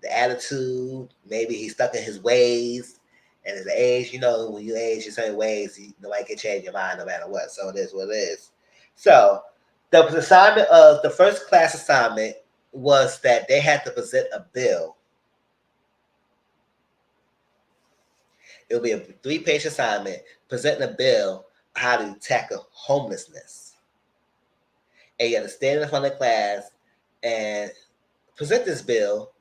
attitude, maybe he's stuck in his ways. And his age, when you age in certain ways, nobody can change your mind no matter what. So it is what it is. So the assignment of the first class assignment was that they had to present a bill. It will be a 3-page assignment presenting a bill how to tackle homelessness. And you have to stand in front of the class and present this bill,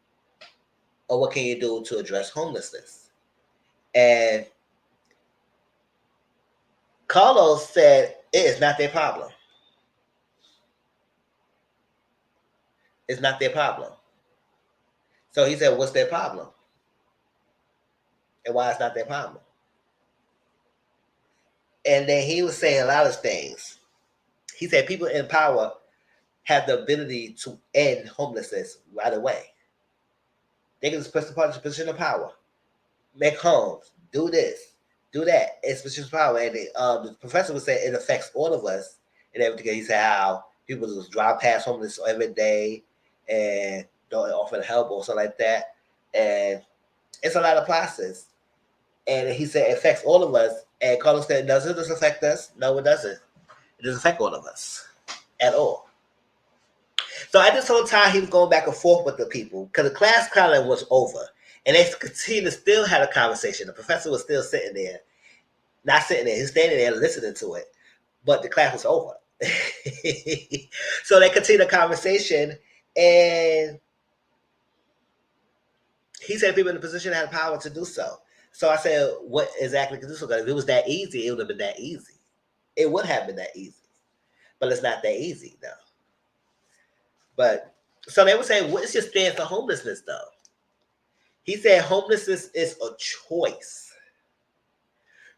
or what can you do to address homelessness? And Carlos said it is not their problem. It's not their problem. So he said, what's their problem? And why it's not their problem? And then he was saying a lot of things. He said people in power have the ability to end homelessness right away. They can just press the position of power, make homes, do this, do that. It's position of power. And the professor was saying it affects all of us and everything. He said how people just drive past homeless every day and don't offer help or something like that. And it's a lot of process. And he said it affects all of us. And Carlos said, does it affect us? No, it doesn't. It doesn't affect all of us at all. So at this whole time, he was going back and forth with the people because the class kind of was over. And they continued to still have a conversation. The professor was still sitting there. Not sitting there. He's standing there listening to it. But the class was over. So they continued the conversation. And he said people in the position had power to do so. So I said, what exactly could do so? If it was that easy, it would have been that easy. It would have been that easy. But it's not that easy, though. But so they would say, what is your stance on homelessness, though? He said homelessness is a choice.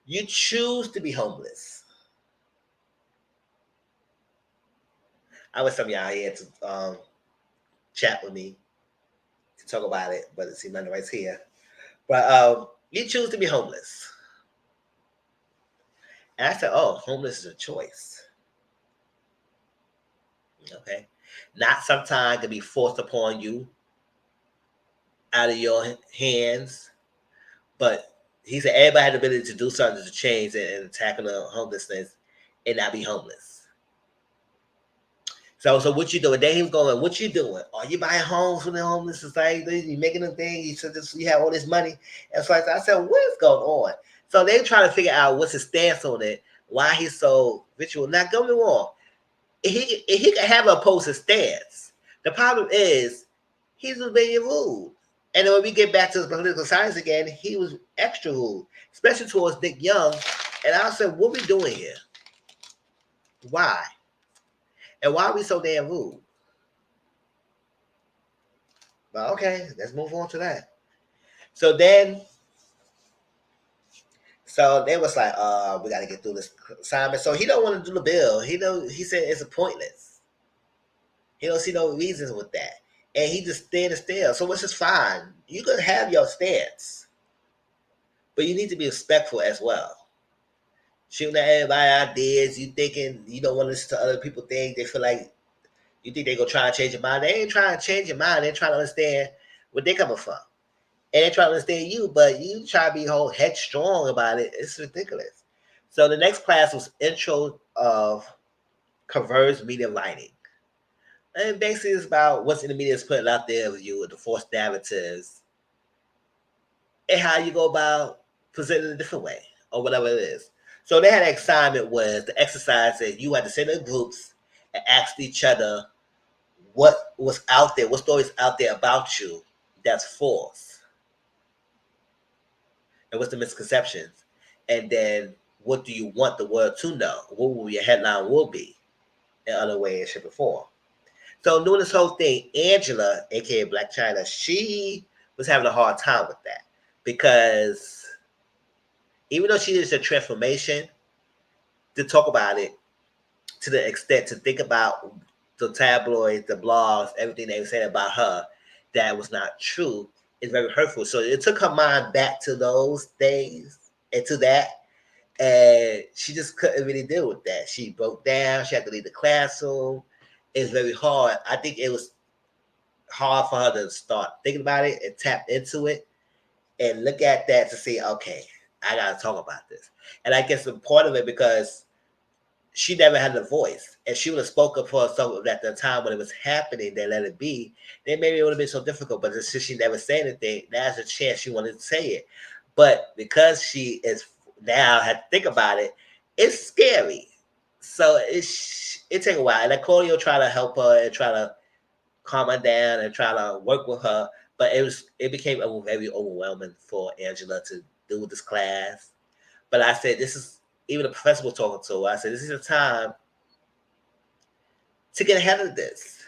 You choose to be homeless. I wish some of y'all here to chat with me to talk about it, but it seems like nobody's here. But you choose to be homeless. And I said, oh, homeless is a choice. Okay. Not sometimes to be forced upon you out of your hands. But he said everybody had the ability to do something to change and tackle the homelessness and not be homeless. So what you doing? Then he was going, what you doing? Are you buying homes for the homeless society? You making them things? You said this, you have all this money. And so I said, what is going on? So they're trying to figure out what's his stance on it, why he's so ritual. Now, don't get me wrong. He can have an opposing stance. The problem is he's just being rude. And then when we get back to the political science again, he was extra rude, especially towards Nick Young. And I said, what are we doing here? Why? And why are we so damn rude? But okay, let's move on to that. So then, they was like, we got to get through this assignment. So he don't want to do the bill. He said it's pointless. He don't see no reasons with that. and he just standing still. So which is fine. You can have your stance, but you need to be respectful as well. Shooting at everybody ideas, you thinking you don't want to listen to other people think they feel like you think they gonna try and change your mind. They ain't trying to change your mind. They're trying to understand where they coming from. And they trying to understand you, but you try to be whole headstrong about it. It's ridiculous. So the next class was intro of converged media writing. And basically it's about what's in the media is putting out there of you, the false narratives, and how you go about presenting it a different way or whatever it is. So they had an assignment was the exercise that you had to sit in groups and ask each other what was out there, what stories out there about you that's false, and what's the misconceptions, and then what do you want the world to know? What will your headline will be in other ways, shape, or form. So doing this whole thing, Angela, aka Blac Chyna, she was having a hard time with that because even though she did a transformation to talk about it to the extent to think about the tabloids, the blogs, everything they were saying about her that was not true, is very hurtful. So it took her mind back to those days and to that. And she just couldn't really deal with that. She broke down. She had to leave the classroom. It's very hard. I think it was hard for her to start thinking about it and tap into it and look at that to see, okay, I got to talk about this. And I guess a part of it because she never had a voice. And she would have spoke up for herself at the time when it was happening, they let it be. Then maybe it would have been so difficult. But since she never said anything, now's a chance she wanted to say it. But because she is now had to think about it, it's scary. So it take a while. And like Claudio tried to help her and try to calm her down and try to work with her. But it became very overwhelming for Angela to do this class. But I said, this is even the professor was talking to her. I said, this is a time to get ahead of this.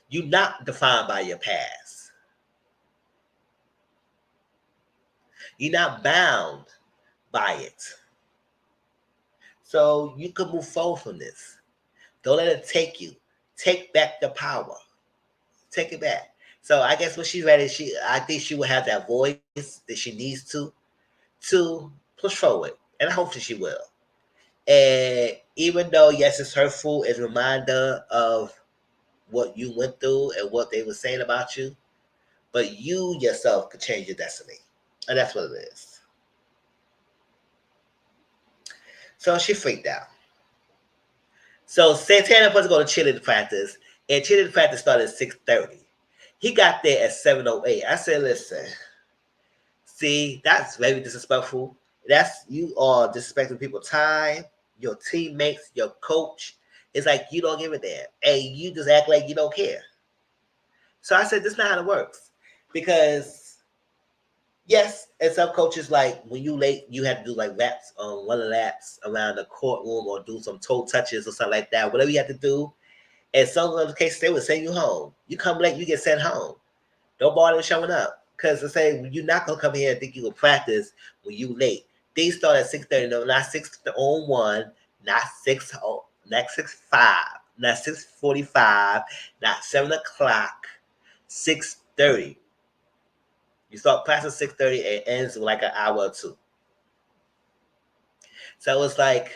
You're not defined by your past. You're not bound by it. So you can move forward from this. Don't let it take you. Take back the power. Take it back. So I guess when she's ready, I think she will have that voice that she needs to push forward. And hopefully she will. And even though, yes, it's hurtful, it's a reminder of what you went through and what they were saying about you, but you yourself could change your destiny. And that's what it is. So she freaked out. So Santana was going to cheerleading practice, and cheerleading practice started at 6:30. He got there at 7:08. I said, listen, see, that's very disrespectful. You are disrespecting people's time, your teammates, your coach. It's like you don't give a damn. And you just act like you don't care. So I said, this is not how it works. Because, yes, and some coaches, like, when you late, you have to do, like, laps, one laps around the courtroom or do some toe touches or something like that. Whatever you have to do. And some of the cases, they would send you home. You come late, you get sent home. Don't bother showing up. Because they say, you're not going to come here and think you will practice when you late. These start at 6:30, no, not 6:01, not 6:05, not 6:45, not 7 o'clock, 6:30. You start class at 6:30 and it ends in like an hour or two. So it's like,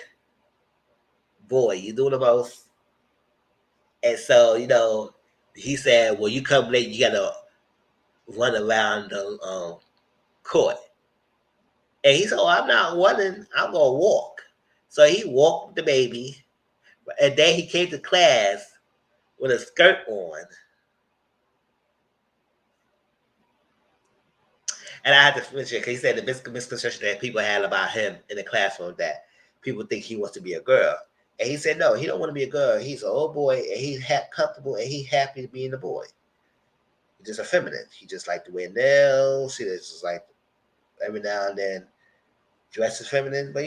boy, you doing the most. And so, he said, well, you come late, you got to run around the court. And he said, oh, I'm not running, I'm going to walk. So he walked the baby. And then he came to class with a skirt on. And I had to mention, because he said the misconception that people had about him in the classroom that people think he wants to be a girl. And he said, no, he don't want to be a girl. He's an old boy, and he's comfortable, and he's happy being a boy. He's just a feminine. He just like to wear nails. He just like every now and then dresses feminine. But,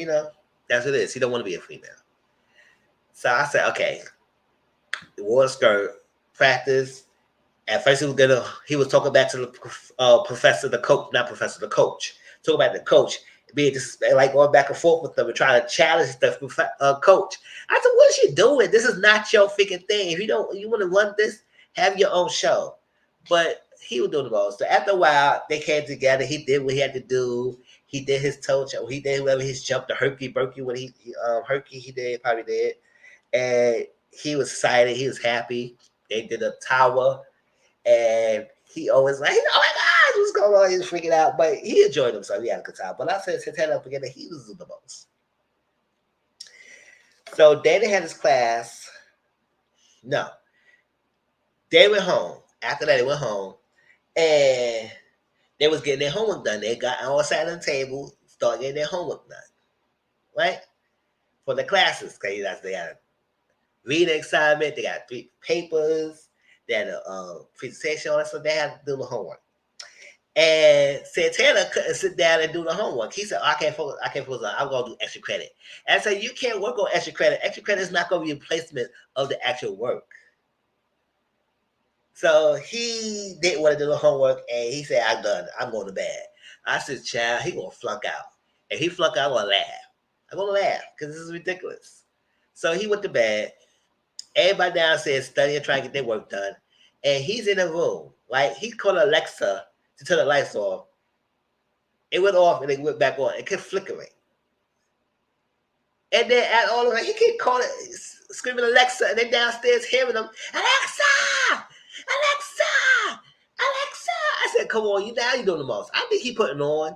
that's what it is. He don't want to be a female. So I said, okay, the wore skirt, practice. At first, he was talking back to the professor, the coach, not professor, the coach. Talking about the coach, being just like going back and forth with them and trying to challenge the coach. I said, "What is you doing? This is not your freaking thing. If you want to run this, have your own show." But he was doing the most. So after a while, they came together. He did what he had to do. He did his toe jump. He did whatever his jump, the Herky Berkey, what Herky he did, probably did. And he was excited. He was happy. They did a tower. And he always like, oh my God, what's going on? He was freaking out. But he enjoyed himself. He had a good time. But I said, Santana together, he was the most. So Dana had his class. No. They went home. After that, they went home. And they was getting their homework done. They got all sat on the table, started getting their homework done. Right? For the classes. Because they had a reading assignment, they got 3 papers, they had a presentation, all that stuff. They had to do the homework. And Santana couldn't sit down and do the homework. He said, I can't focus on I'm gonna do extra credit. And I said, you can't work on extra credit. Extra credit is not gonna be a replacement of the actual work. So he didn't want to do the homework, and he said, I'm done. I'm going to bed. I said, child, he going to flunk out. If he flunk out, I'm going to laugh. I'm going to laugh because this is ridiculous. So he went to bed. Everybody downstairs studying, trying to get their work done. And he's in the room, right? He called Alexa to turn the lights off. It went off, and it went back on. It kept flickering. And then at all of it, he kept calling, screaming Alexa, and then downstairs hearing them, Alexa! Alexa! Alexa! I said, come on, you doing the most. I think he putting on.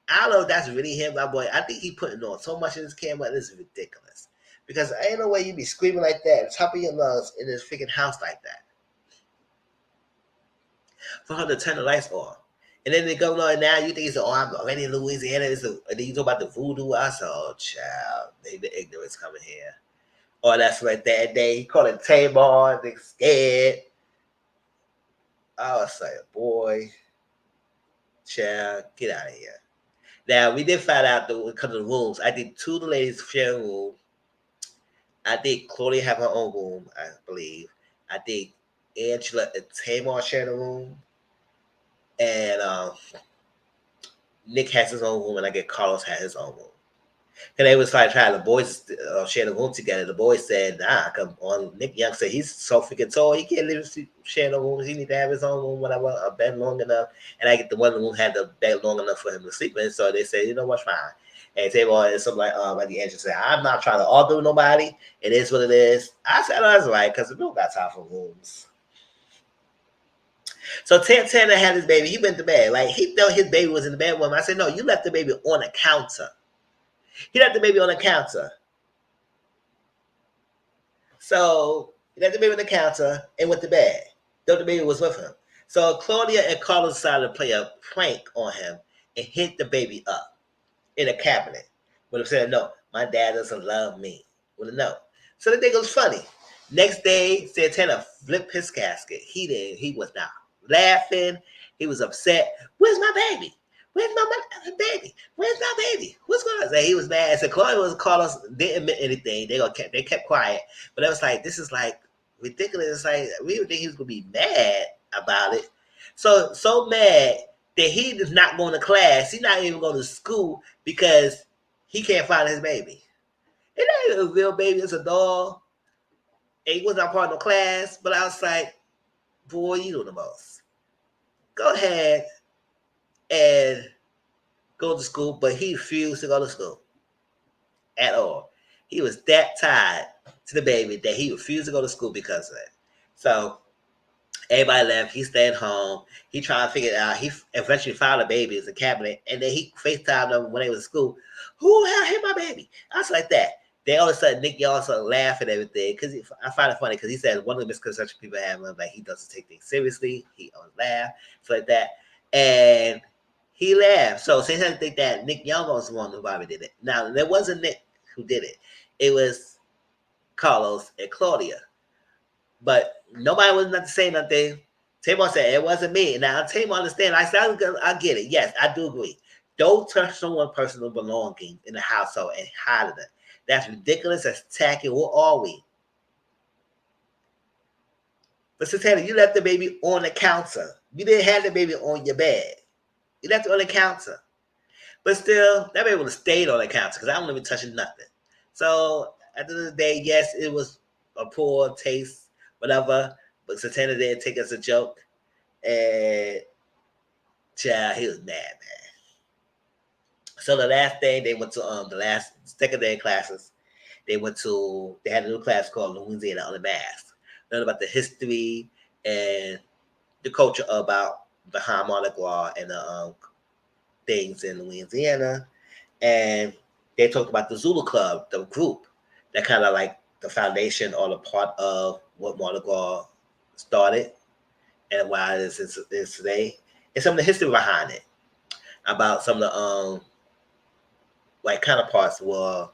I don't know if that's really him, my boy. I think he putting on so much in his camera. This is ridiculous. Because ain't no way you be screaming like that at the top of your lungs in this freaking house like that. For her to turn the lights on. And then they go on now, you think it's, I'm already in Louisiana. And then you talk about the voodoo. I said, oh, child, the ignorance coming here. Or that's right that day. He called it Tamar. They scared. I was like, boy, child, get out of here. Now, we did find out that because of the rooms, I think 2 of the ladies share a room. I think Claudia have her own room, I believe. I think Angela and Tamar share a room. And Nick has his own room, and I get Carlos has his own room. And they was trying the boys share the room together. The boys said, nah, come on. Nick Young said he's so freaking tall, he can't live share the rooms. He need to have his own room, whatever, a bed long enough. And I get the one room had the bed long enough for him to sleep in. So they said, you know what's fine. And Tamar and something like at the end, she said, I'm not trying to argue with nobody. It is what it is. I said, oh, that's right, because we don't got time for rooms. So Tanner had his baby. He went to bed. Like, he thought his baby was in the bedroom. I said, no, you left the baby on the counter. He left the baby on the counter. So he left the baby on the counter and went to bed. Though the baby was with him. So Claudia and Carlos decided to play a prank on him and hit the baby up in a cabinet. With him saying, no, my dad doesn't love me. With a no. So the thing was funny. Next day, Santana flipped his casket. He didn't. He was not laughing. He was upset. Where's my baby? Where's my baby? Where's my baby? What's going on? He was mad. So Carlos didn't admit anything. They kept quiet. But it was like, this is like ridiculous. It's like, we would think he was going to be mad about it. So mad that he is not going to class. He's not even going to school because he can't find his baby. It ain't a real baby. It's a doll. And he was not part of the class. But I was like, boy, you do the most. Go ahead and go to school, but he refused to go to school at all. He was that tied to the baby that he refused to go to school because of it. So everybody left. He stayed home. He tried to figure it out. He eventually found the baby in the cabinet, and then he FaceTimed them when they was in school. Who the hell hit my baby? I was like that. Then all of a sudden, Nick also laughed and everything because I find it funny because he said one of the misconceptions people have was like he doesn't take things seriously. He always laugh, so like that, and he laughed. So since I think that Nick Young was the one who probably did it. Now there wasn't Nick who did it. It was Carlos and Claudia, but nobody was not to say nothing. Tamar said it wasn't me. Now Tamar understand. I get it. Yes, I do agree. Don't touch someone's personal belongings in the household and hide it. That's ridiculous. That's tacky. What are we? But Santana, you left the baby on the counter. You didn't have the baby on your bed. You left it on the counter. But still, that baby would have stayed on the counter because I don't even touching nothing. So at the end of the day, yes, it was a poor taste, whatever. But Santana didn't take it as a joke. And child, he was mad, man. So the last day they went to the last second day classes, they had a new class called Louisiana Unmasked. Learn about the history and the culture about behind Mardi Gras and the things in Louisiana. And they talked about the Zulu Club, the group that kind of like the foundation or the part of what Mardi Gras started and why it is today, and some of the history behind it. About some of the like counterparts were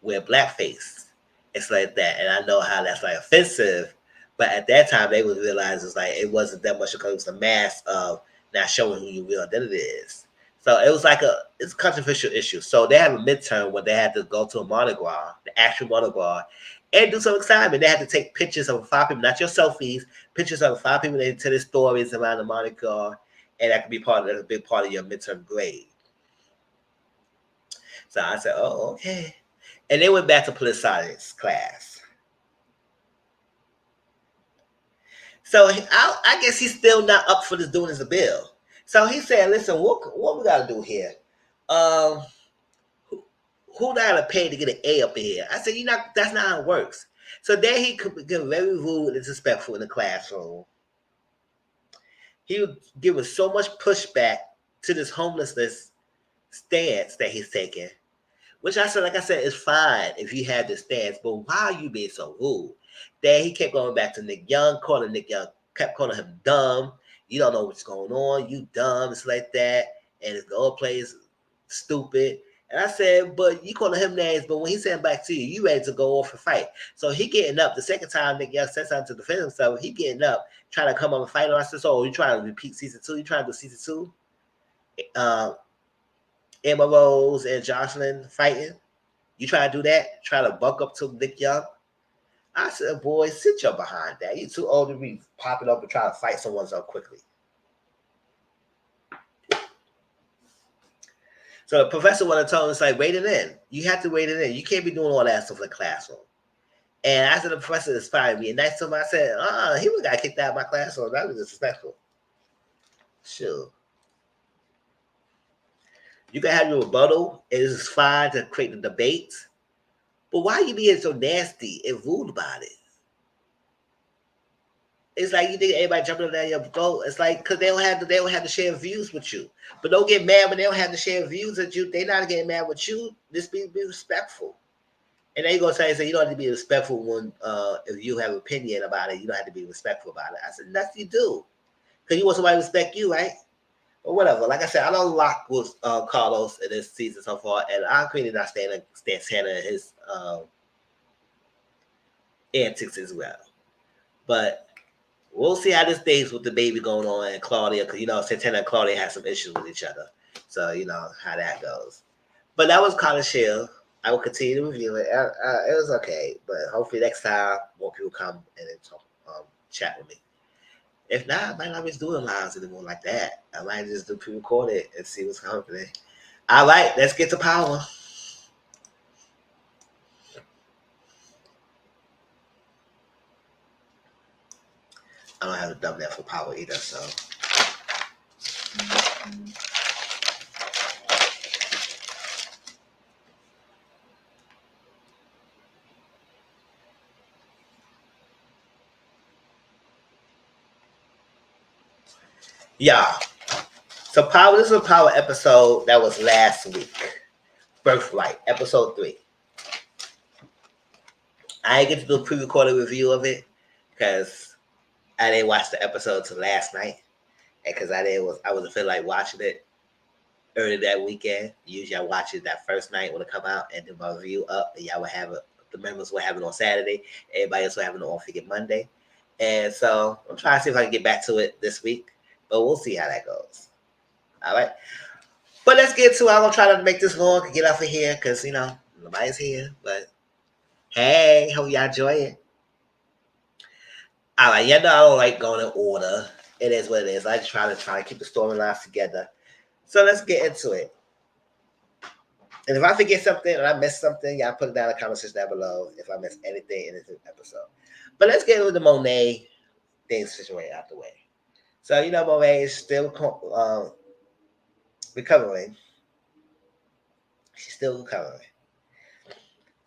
wear blackface. It's like that, and I know how that's like offensive, but at that time they would realize it's like it wasn't that much because it was a mask of not showing who your real identity is. So it was like it's a controversial issue. So they have a midterm where they had to go to a Mardi Gras, the actual Mardi Gras, and do some excitement. They had to take pictures of 5 people, not your selfies, pictures of 5 people. They tell their stories around the Mardi Gras, and that could be part of a big part of your midterm grade. So I said, "Oh, okay." And they went back to political science class. So I guess he's still not up for this doing as a bill. So he said, "Listen, what we got to do here? Um, who got to pay to get an A up in here?" I said, "You know, that's not how it works." So then he could get very rude and disrespectful in the classroom. He was giving so much pushback to this homelessness stance that he's taking. Which I said, like I said, it's fine if you have this stance, but why are you being so rude? Then he kept going back to Nick Young, calling Nick Young, kept calling him dumb. You don't know what's going on. You dumb. It's like that. And his old plays stupid. And I said, but you calling him names, but when he said back to you, you ready to go off and fight. So he getting up. The second time Nick Young said something to defend himself, he getting up, trying to come up and fight. And I said, so you trying to repeat season 2? You trying to do season 2? Emma Rose and Jocelyn fighting? You try to do that? Try to buck up to Nick Young? I said, boy, sit your behind that. You too old to be popping up and trying to fight someone so quickly. So the professor wanted to tell him, it's like, wait it in. You have to wait it in. You can't be doing all that stuff in the classroom. And after the professor inspired me, and next time I said, he was got kicked out of my classroom. That was disrespectful. Sure. You can have your rebuttal. It is fine to create the debate. But why are you being so nasty and rude about it? It's like you think everybody jumping on your boat. It's like because they don't have to share views with you. But don't get mad when they don't have to share views with you. They not getting mad with you. Just be respectful. And then you gonna say you don't have to be respectful when if you have an opinion about it, you don't have to be respectful about it. I said, yes, you do. Because you want somebody to respect you, right? Or whatever. Like I said, I don't lock with Carlos in this season so far, and I'm really not stand Santa and his antics as well. But we'll see how this stays with the baby going on and Claudia, because Santana and Claudia have some issues with each other. So how that goes. But that was kind of chill. I will continue to review it. It was okay, but hopefully next time more people come and then talk, chat with me. If not, I might not be doing lives anymore like that. I might just do pre-recorded and see what's happening. All right, let's get to power. I don't have a dub that for power either, so. Yeah. So power. This is a power episode that was last week. Birthright, episode 3. I didn't get to do a pre-recorded review of it because I didn't watch the episode till last night, and because I wasn't feeling like watching it early that weekend. Usually I watch it that first night when it come out and do my review up, and y'all will have it. The members will have it on Saturday. Everybody else will have it on Figure Monday. And so I'm trying to see if I can get back to it this week, but we'll see how that goes. All right. But let's get to it. I'm going to try to make this long and get off of here because, nobody's here. But hey, hope y'all enjoy it. All right. I don't like going in order. It is what it is. I just try to keep the storylines together. So let's get into it. And if I forget something or I miss something, y'all put it down in the comment section down below if I miss anything in this episode. But let's get into the Monet thing situation out the way. So Monet is still recovering. She's still recovering,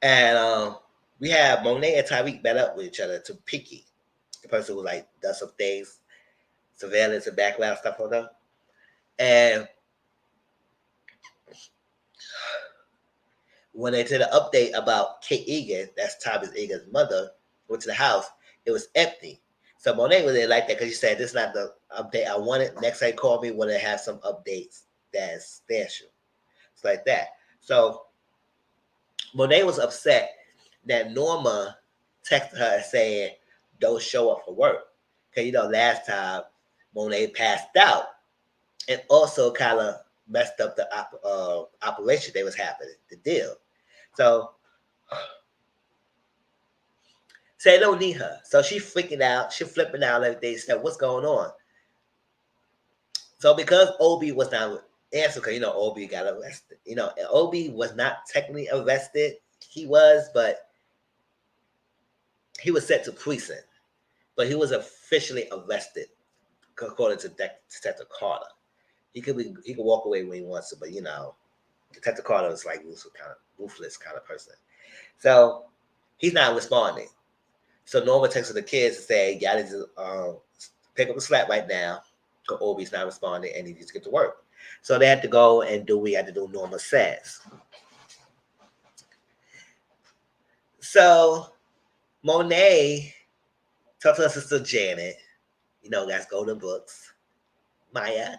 and we have Monet and Tyreek met up with each other to Pinky, the person who like does some things, surveillance and background stuff on them, and when they did an update about Kate Egan, that's Thomas Egan's mother, went to the house, it was empty. So Monet really liked that because she said, "This is not the update I wanted. Next time you call me, want to have some updates that's special." It's like that. So Monet was upset that Norma texted her saying, "Don't show up for work." Because, last time Monet passed out and also kind of messed up the operation that was happening, the deal. So say don't need her. So she freaking out, she flipping out, everything. She said, "What's going on?" So because Obi was not answering, because Obi got arrested. Obi was not technically arrested. He was, but he was sent to prison. But he was officially arrested, according to Detective Carter. He could walk away when he wants to, but Detective Carter is like ruthless kind of person. So he's not responding. So Norma texted the kids and say, "Y'all need to pick up the slack right now, because Obi's not responding and he needs to get to work." So they had to go and do what we had to do, Norma says. So Monet talked to her sister Janet, that's Golden Books, Maya.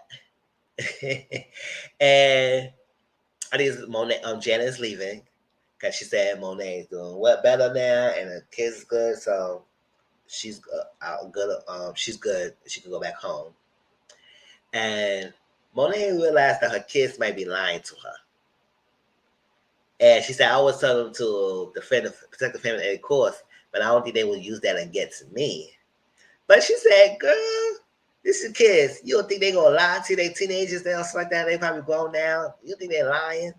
And I think Monet, Janet is leaving because she said Monet is doing better now and the kids is good. So she's out good. She's good. She can go back home. And Monet realized that her kids might be lying to her. And she said, "I always tell them to protect the family at any cost, but I don't think they will use that against me." But she said, "Girl, this is kids. You don't think they gonna lie to their teenagers and stuff like that? They probably grown now. You think they're lying?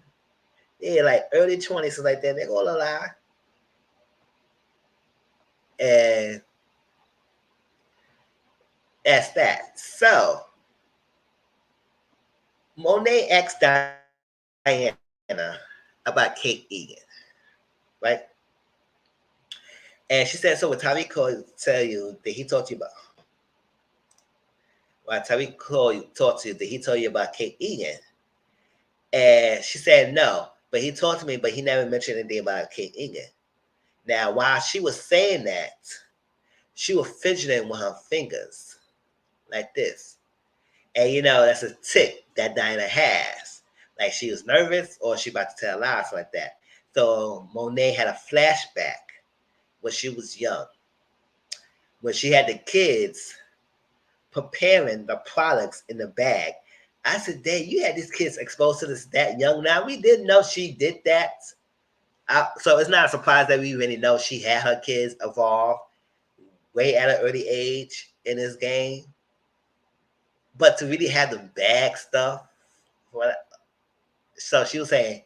They're like early 20s, like that. They're gonna lie." And that's that. So Monet asked Diana about Kate Egan, right? And she said, "So what Tyreek called tell you that he talked to you about? Well, Tyreek called talked to you that he told you about Kate Egan?" And she said, "No, but he talked to me, but he never mentioned anything about Kate Egan." Now, while she was saying that, she was fidgeting with her fingers like this. And that's a tick that Diana has. Like she was nervous or she about to tell lies like that. So Monet had a flashback when she was young, when she had the kids preparing the products in the bag. I said, "Dad, you had these kids exposed to this that young. Now we didn't know she did that." So it's not a surprise that we really know she had her kids involved way at an early age in this game. But to really have the bag stuff, so she was saying,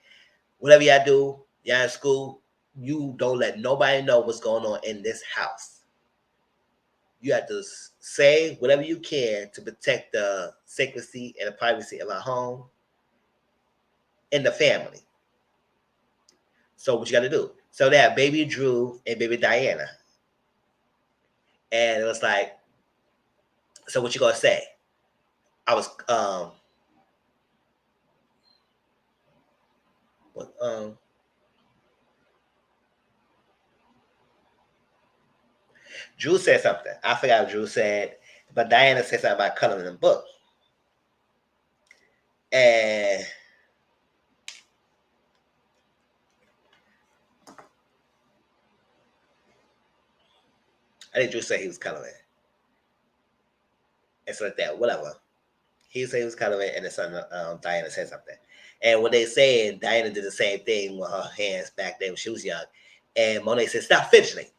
"Whatever y'all do, y'all in school, you don't let nobody know what's going on in this house. You have to say whatever you can to protect the secrecy and the privacy of our home and the family." So what you got to do? So they have baby Drew and baby Diana, and it was like, "So what you gonna say?" I was what, Drew said something. I forgot what Drew said, but Diana said something about coloring the book. And I think Drew said he was coloring. And so like that, whatever. He said he was coloring, and then son, Diana said something. And what they said, Diana did the same thing with her hands back then when she was young. And Monet said, "Stop fidgeting."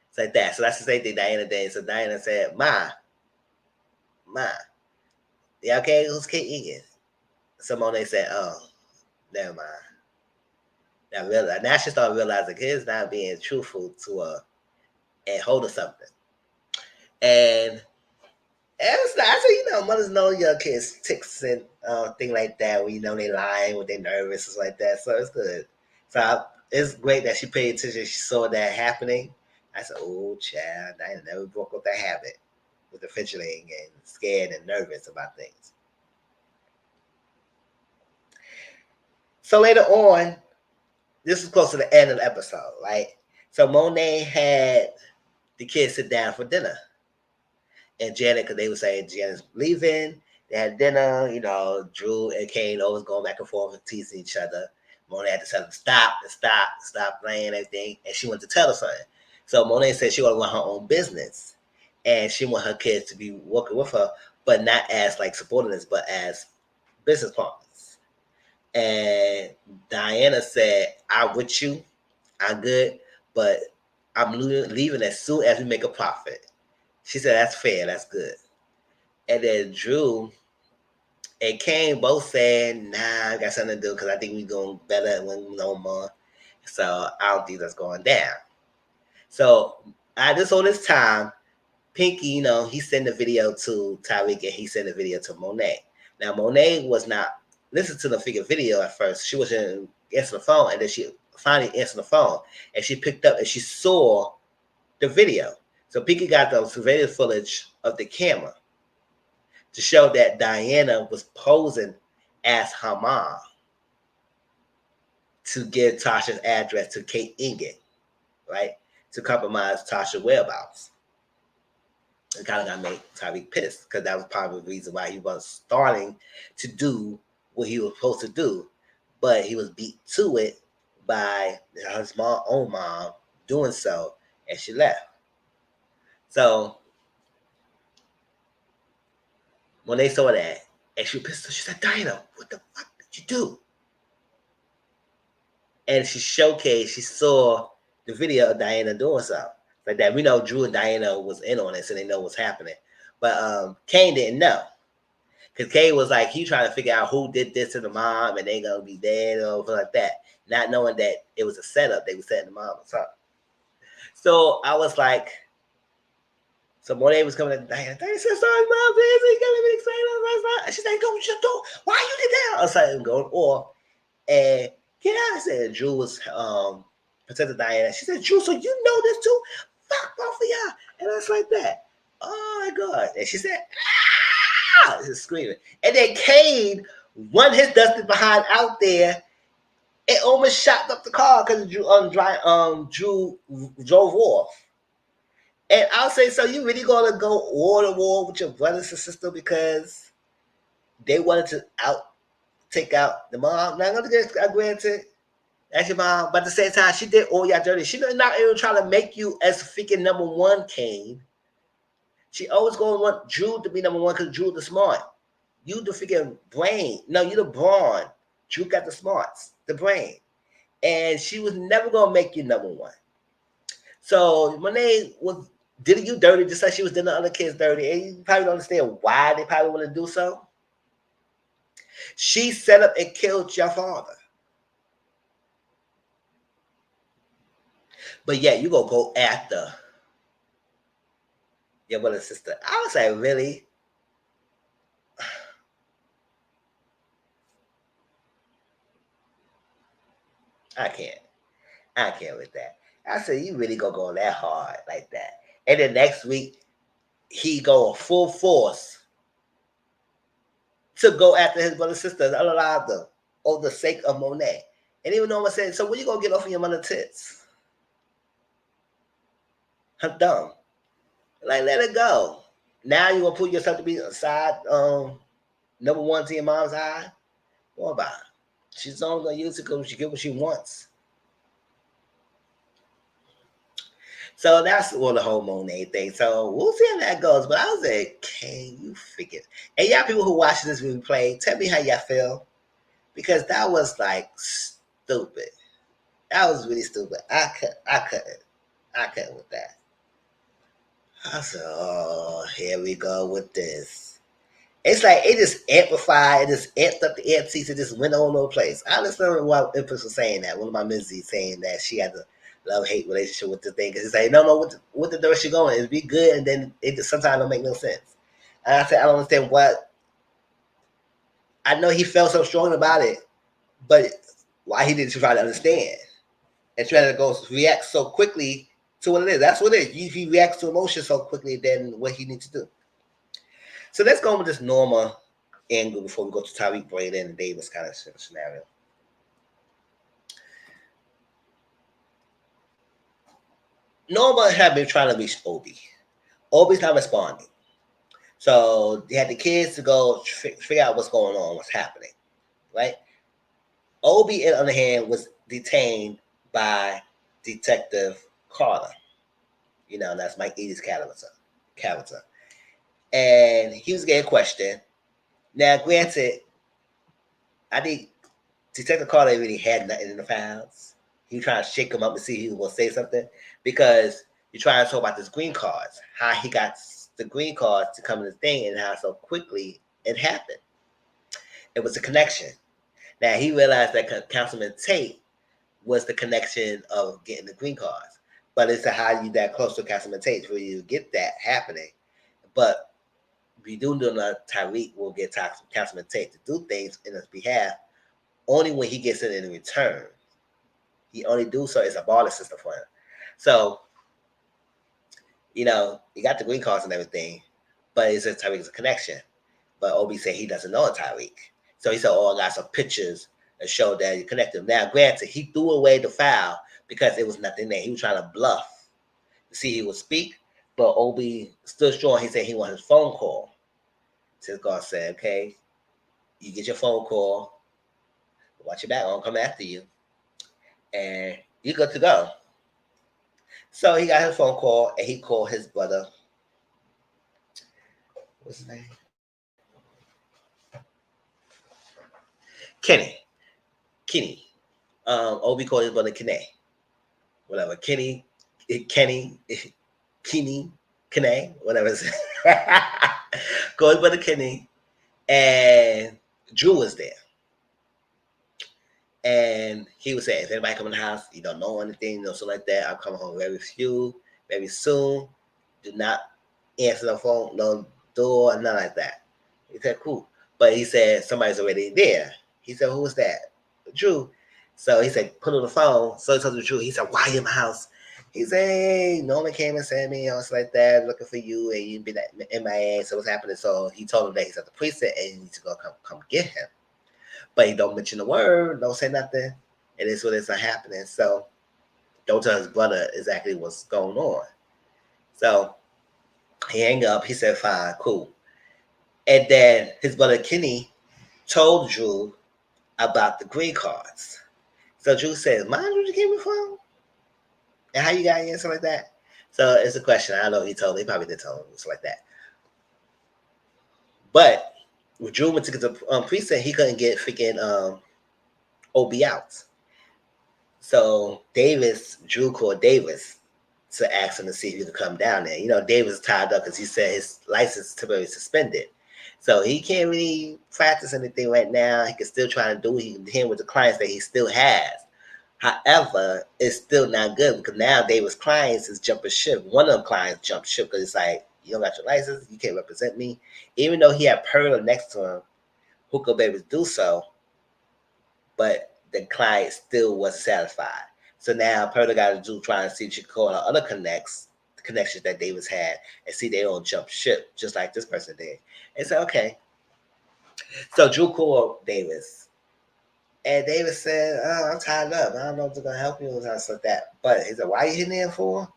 It's like that. So that's the same thing Diana did. So Diana said, Ma, yeah, okay, who's Kate Egan?" So Monet said, "Oh, never mind." Now she started realizing kids not being truthful to her and holding something. And And it's not, I say, mothers know your kids ticks and thing like that when they lying, when they're nervous, and stuff like that. So it's good. It's great that she paid attention. She saw that happening. I said, "Oh, child, I never broke up that habit with the fidgeting and scared and nervous about things." So later on, this is close to the end of the episode, right? So Monet had the kids sit down for dinner, and Janet, because they were saying Janet's leaving. They had dinner. Drew and Kane always going back and forth and teasing each other. Monet had to tell them stop playing everything, and she wanted to tell her something. So Monet said she want to run her own business, and she want her kids to be working with her, but not as like subordinates, but as business partners. And Diana said, "I'm with you, I'm good, but I'm leaving as soon as we make a profit." She said, "That's fair, that's good." And then Drew and Kane both saying, "Nah, I got something to do because I think we going better when no more. So I don't think that's going down." So at this time, Pinky, he sent the video to Tyreek and he sent the video to Monet. Now Monet was not listening to the video at first. She wasn't answering the phone, and then she finally answered the phone, and she picked up and she saw the video. So Pinky got the surveillance footage of the camera to show that Diana was posing as her mom to give Tasha's address to Kate Inget, right? To compromise Tasha's whereabouts. It kind of got made Tyreek pissed because that was probably the reason why he was starting to do what he was supposed to do, but he was beat to it by his own mom doing so, and she left. So when they saw that, and she was pissed, she said, "Diana, what the fuck did you do?" And she saw the video of Diana doing something like that. We know Drew and Diana was in on it, so they know what's happening. But Kane didn't know. Because Kane was like, he trying to figure out who did this to the mom and they going to be dead or something like that. Not knowing that it was a setup. They were setting the mom up. So I was like, so Monet was coming at Diana. Diana said, "Sorry, mom, please. You got me excited." She's like, "Don't. Why you did that?" I was like, going off. And I said, Drew was protecting Diana. She said, "Drew, so you know this too? Fuck both of y'all." And I was like that. Oh my God. And she said, "Ah!" Just screaming. And then Kane run his dusty behind out there and almost shot up the car because Drew drove off. And I'll say, so you really gonna go war to war with your brothers and sister because they wanted to take out the mom? Now I'm gonna get granted. That's your mom. But at the same time, she did all y'all dirty. She not even trying to make you as freaking number one, Kane. She always gonna want Drew to be number one because Drew the smart. You the freaking brain. No, you the brawn. Drew got the smarts, the brain. And she was never gonna make you number one. So Monet was did you dirty just like she was doing the other kids dirty. And you probably don't understand why they probably want to do so. She set up and killed your father. But yeah, you gonna go after your brother and sister. I was like, really? I can't with that. I said, you really gonna go that hard like that? And then next week, he go full force to go after his brother and sister and allow them for the sake of Monet. And even though I said, so when you gonna get off of your mother tits? Her dumb. Like, let it go. Now you gonna put yourself to be side number one to your mom's eye? What about it? She's only gonna use it because she get what she wants. So that's all the whole Monet thing. So we'll see how that goes. But I was like, can you figure? And y'all people who watch this replay, tell me how y'all feel. Because that was like stupid. That was really stupid. I couldn't with that. I said, oh, here we go with this. It's like it just amplified, it just amped up the antiques, it just went all over the place. I understand why Empress was saying that. One of my Mizzies saying that she had a love-hate relationship with the thing. Because it's like, no, what the direction going? It'd be good, and then it just sometimes don't make no sense. And I said, I don't understand what. I know he felt so strong about it, but why he didn't try to understand and try to go react so quickly to what it is. That's what it is. If he reacts to emotion so quickly, then what he needs to do. So let's go with this Norma angle before we go to Tariq Braden and Davis kind of scenario. Norma had been trying to reach Obi. Obi's not responding. So they had the kids to go figure out what's going on, what's happening, right? Obi, on the other hand, was detained by Detective Carter. You know, that's Mike Eady's character. And he was getting questioned. Now, granted, I think Detective Carter really had nothing in the files. He was trying to shake him up and see if he was going to say something because you're trying to talk about this green cards, how he got the green cards to come in the thing and how so quickly it happened. It was a connection. Now, he realized that Councilman Tate was the connection of getting the green cards. But it's how you that close to Councilman Tate for you to get that happening. But we do know that Tariq will get Councilman Tate to do things in his behalf only when he gets it in return. He only do so as a barter system for him. So, you know, you got the green cards and everything, but it's just Tariq's a connection. But Obi said he doesn't know Tariq. So he said, oh, I got some pictures that show that you connected him. Now, granted, he threw away the file because it was nothing there. He was trying to bluff to see he would speak, but Obi stood strong. He said he wanted his phone call. So God said, okay, you get your phone call, watch your back, I'll come after you, and you're good to go. So he got his phone call, and he called his brother. What's his name? Kenny. Obi called his brother Kenny. Whatever. Kenny, Kenny, whatever. Called his brother Kenny, and Drew was there. And he was saying, if anybody come in the house, you don't know anything, something like that, I'll come home very soon. Do not answer the phone, no door, nothing like that. He said, cool. But he said, somebody's already there. He said, who was that? Drew. So he said, put on the phone. So he told Drew, he said, why are you in my house? He said, hey, Norman came and said me, I was like that, looking for you, and you've been MIA, so what's happening? So he told him that he's at the precinct and you need to go come get him. But he don't mention the word, don't say nothing, and it's what is happening. So don't tell his brother exactly what's going on. So he hang up. He said, fine, cool. And then his brother Kenny told Drew about the green cards. So Drew says, mind where you came from? And how you got in, something like that? So it's a question. I don't know if he told me. He probably did tell him, something like that. But when Drew went to get the precinct, he couldn't get freaking OB out. So Drew called Davis to ask him to see if he could come down there. You know, Davis is tied up because he said his license is temporarily suspended. So he can't really practice anything right now. He can still try to do him with the clients that he still has. However, it's still not good because now Davis' clients is jumping ship. One of them clients jumped ship because it's like, you don't got your license, you can't represent me. Even though he had Perla next to him who could be able to do so, but the client still wasn't satisfied. So now Perla got to trying to see if she could call her other connections that Davis had and see they don't jump ship just like this person did. And so, okay. So Drew called Davis. And Davis said, oh, I'm tied up. I don't know if they're going to help you or something like that. But he said, why are you in there for?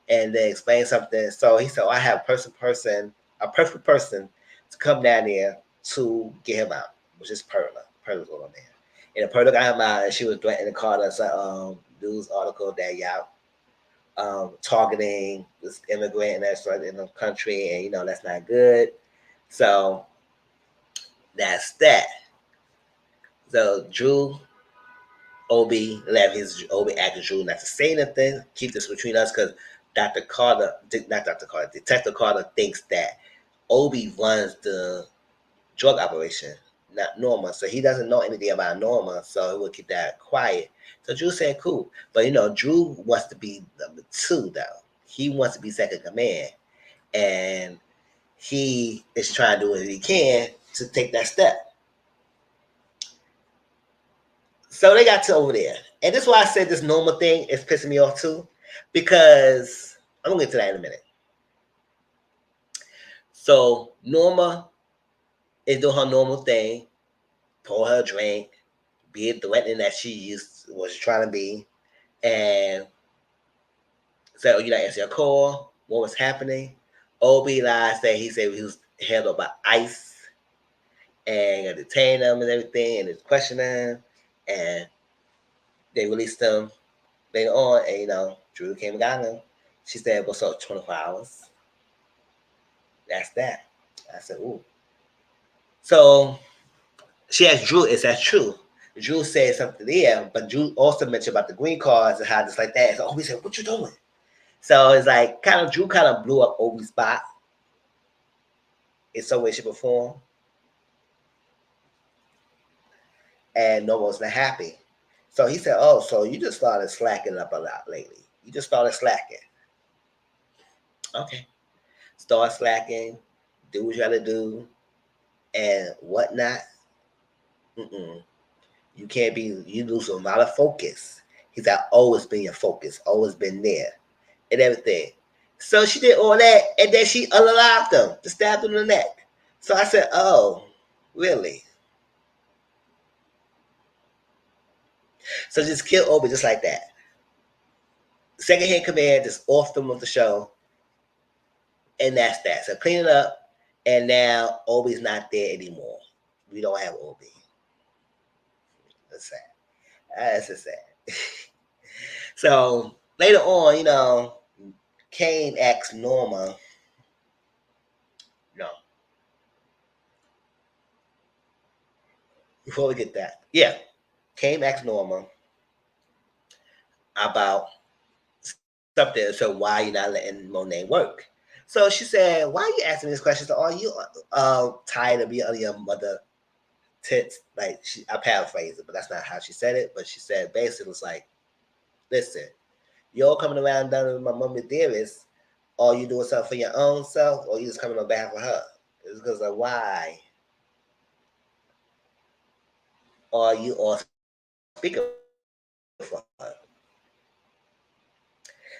And they explained something. So he said, I have a perfect person to come down there to get him out, which is Perla. Perla's going on there. And Perla got him out, and she was threatening to call us a news article that y'all targeting this immigrant that's right in the country, and, you know, that's not good. So that's that. So Drew, Obi asked Drew not to say anything, keep this between us, because Detective Carter thinks that Obi runs the drug operation, not Norma. So he doesn't know anything about Norma, so he will keep that quiet. So Drew said, cool. But, you know, Drew wants to be number 2, though. He wants to be second command. And he is trying to do what he can to take that step. So they got to over there. And this is why I said this Norma thing is pissing me off too. Because I'm gonna get to that in a minute. So Norma is doing her normal thing, pour her a drink, be threatening that she was trying to be, and said, "Oh, you not answer your call. What was happening?" Obi lies that he said he was held up by ICE and detained him and everything, and it's questioning him, and they released him later on, and Drew came and got him. She said, "What's up? 24 hours." That's that. I said, "Ooh." So she asked Drew, "Is that true?" Drew said something there, but Drew also mentioned about the green cards and how just like that. So Obi said, "What you doing?" So it's like Drew kind of blew up Obi's spot in some way, shape, or form. And no one's not happy. So he said, "Oh, so you just started slacking up a lot lately. You just started slacking." Okay. Start slacking, do what you gotta do, and whatnot. Mm-mm. You can't be, you lose a lot of focus. He's like, always been your focus, always been there, and everything. So she did all that, and then she unalived him, just stabbed him in the neck. So I said, "Oh, really?" So just kill Obi just like that. Second hand command just off them of the show, and that's that. So clean it up, and now Obi's not there anymore. We don't have Obi. That's sad. That's just sad. So later on, Kane asks Norma, no, before we get that, yeah, Kane asks Norma about something. So why you not letting Monet work? So she said, "Why are you asking me this question? So are you tired of being under your mother tits?" Like I paraphrase it, but that's not how she said it. But she said basically, it was like, "Listen, you're coming around down with my mommy dearest, or you doing something for your own self, or you just coming on behalf of her." It's because of why are you all speaking for her?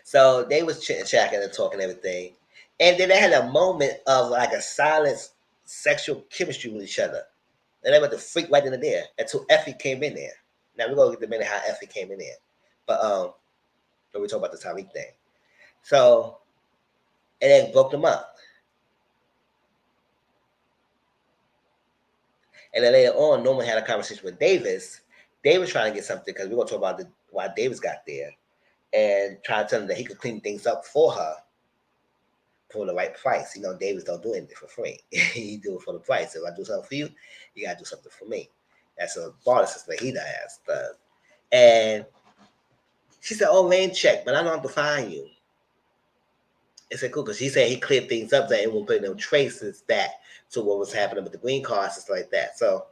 So they was chit-chatting and talking everything. And then they had a moment of like a silent sexual chemistry with each other. And they went to freak right in there until Effie came in there. Now we're gonna get the minute how Effie came in there. But we talk about the Tariq thing. So and then broke them up. And then later on, Norman had a conversation with Davis. They were trying to get something because we're gonna talk about why Davis got there and try to tell him that he could clean things up for her for the right price. Davis don't do anything for free. He do it for the price. If I do something for you, you gotta do something for me. That's a barter system that he has. And she said, "Oh, rain check, but I don't have to find you." I said, "Cool," because she said he cleared things up that it won't put no traces back to what was happening with the green cards and stuff like that. So,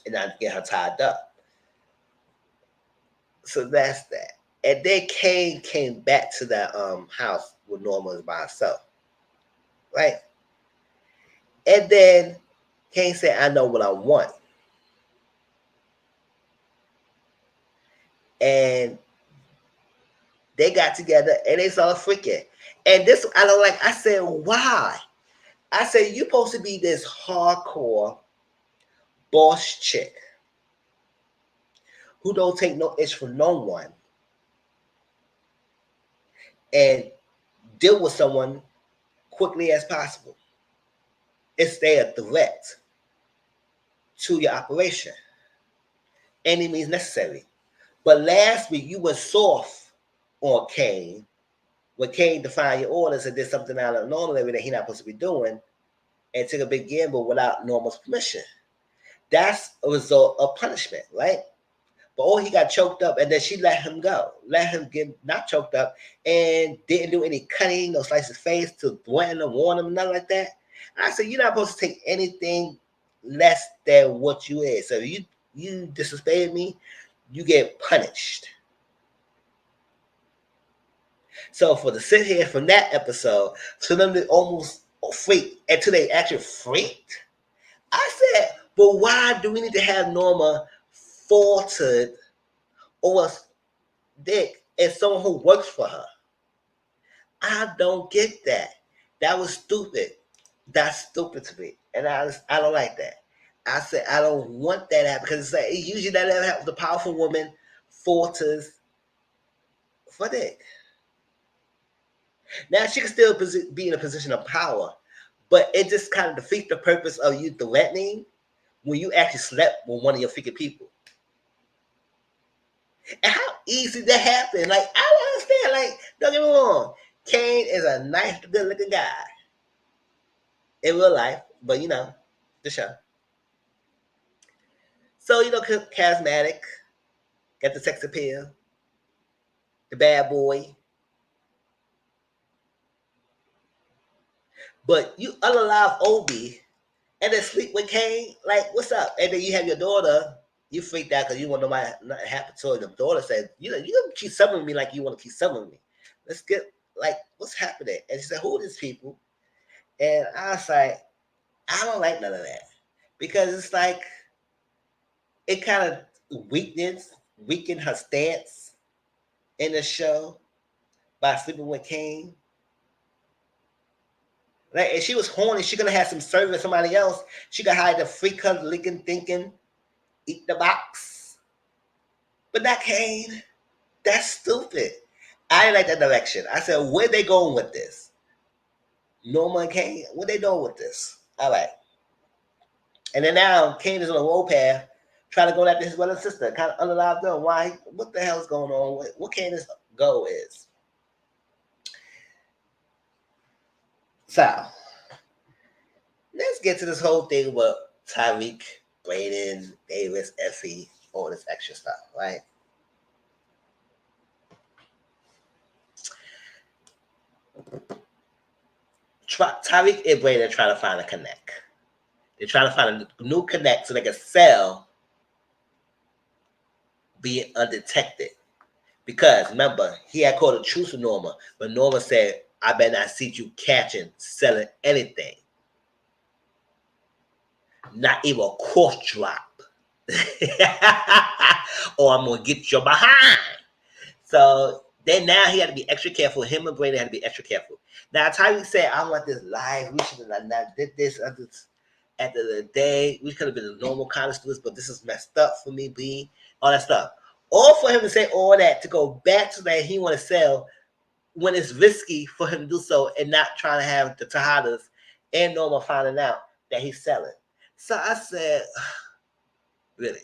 and not get her tied up. So that's that. And then Kane came back to that house where Norma was by herself. Right? And then Kane said, "I know what I want." And they got together and they started freaking. And this I don't like. I said, "Why?" I said, "You supposed to be this hardcore boss chick who don't take no itch from no one and deal with someone quickly as possible. It's their threat to your operation. Any means necessary." But last week you were soft on Kane when Kane defied your orders and did something out of the normal that he's not supposed to be doing and took a big gamble without Norma's permission. That's a result of punishment, right? But he got choked up and then she let him go, let him get not choked up and didn't do any cutting, no slice his face to threaten him, warn him, nothing like that. And I said, "You're not supposed to take anything less than what you is. So if you disrespect me, you get punished." So for the sit here from that episode, for them to almost freaked until they actually freaked. I said, but why do we need to have Norma faltered over Dick as someone who works for her? I don't get that. That was stupid. That's stupid to me, and I don't like that. I said I don't want that to happen because it's like usually that never happens. The powerful woman falters for Dick. Now she can still be in a position of power, but it just kind of defeats the purpose of you threatening when you actually slept with one of your freaking people. And how easy that happen? Like I don't understand. Like don't get me wrong, Kane is a nice, good-looking guy in real life, but the show. So charismatic, got the sex appeal, the bad boy. But you unalive Obi and then sleep with Kane. Like, what's up? And then you have your daughter. You freaked out because you want nobody not happen to her. The daughter said, you don't keep summoning me like you want to keep summoning me. Let's get what's happening? And she said, who are these people? And I was like, I don't like none of that because it's like it kind of weakened her stance in the show by sleeping with Kane. Like, if she was horny, she could have had some service with somebody else. She could hide the freak her licking, thinking, eat the box. But not Kane. That's stupid. I didn't like that direction. I said, where they going with this? Norma and Kane, what they doing with this? All right. And then now Kane is on a roll path, trying to go after his brother and sister, kind of unalive them. Why? What the hell is going on? What Kane's goal is? So, let's get to this whole thing with Tariq, Brayden, Davis, Effie, all this extra stuff, right? Tariq and Brayden are trying to find a connect. They're trying to find a new connect so they can sell being undetected. Because remember, he had called a truce with Norma, but Norma said, I better not see you catching, selling anything. Not even a cross drop. Or I'm going to get you behind. So then now he had to be extra careful. Him and Brayden had to be extra careful. Now, Tyree said, I want this live. We should have not did this at the end of the day. We could have been a normal kind of students, but this is messed up for me, B. All that stuff. All for him to say all that, to go back to that he want to sell when it's risky for him to do so and not trying to have the Tejadas and Norma finding out that he's selling. So I said, really?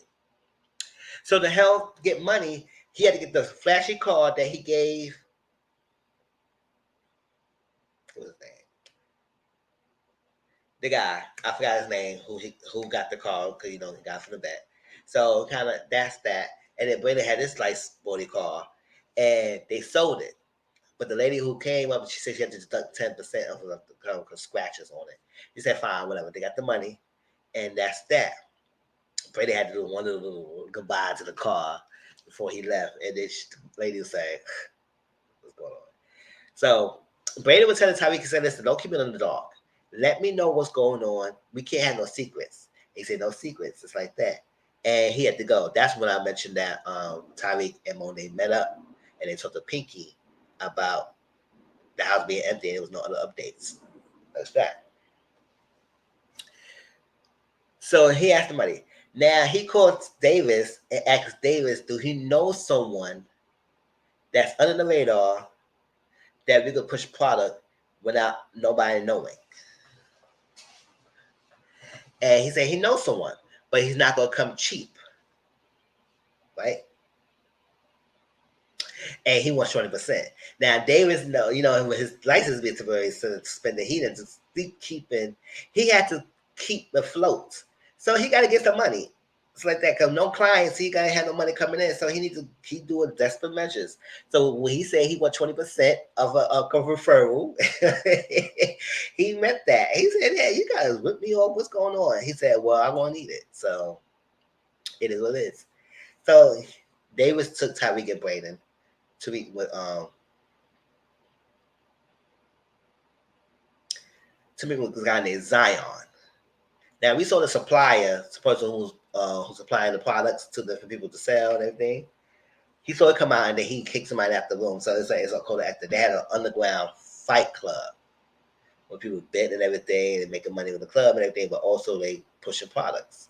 So to help get money, he had to get the flashy card that he gave. What was his name? The guy, I forgot his name, who got the card because he got from the bet. So kind of that's that. And then Brayden had this like sporty car, and they sold it. But the lady who came up, she said she had to deduct 10% of the scratches on it. He said, fine, whatever. They got the money, and that's that. Brady had to do one little goodbye to the car before he left. And then the lady was saying, what's going on? So Brady was telling Tariq, he said, listen, don't keep it in the dark. Let me know what's going on. We can't have no secrets. He said, no secrets. It's like that. And he had to go. That's when I mentioned that Tariq and Monet met up, and they talked to Pinky about the house being empty and there was no other updates. That's that. So he asked the money. Now he called Davis and asked Davis, do he know someone that's under the radar that we could push product without nobody knowing? And he said he knows someone, but he's not going to come cheap. Right? And he wants 20%. Now, Davis, with his license being temporary suspended, he didn't keep he had to keep afloat. So he got to get some money. It's like that because no clients, he got to have no money coming in. So he needs to keep doing desperate measures. So when he said he want 20% of a referral, he meant that. He said, yeah, you guys rip me off. What's going on? He said, well, I'm going to need it. So it is what it is. So Davis took Tariq and Brayden to meet with to me with this guy named Zion. Now we saw the supplier, the person who's supplying the products to different people to sell and everything. He saw it come out and then he kicked somebody out the room. So it's called after they had an underground fight club where people bet and everything and making money with the club and everything, but also they pushing products.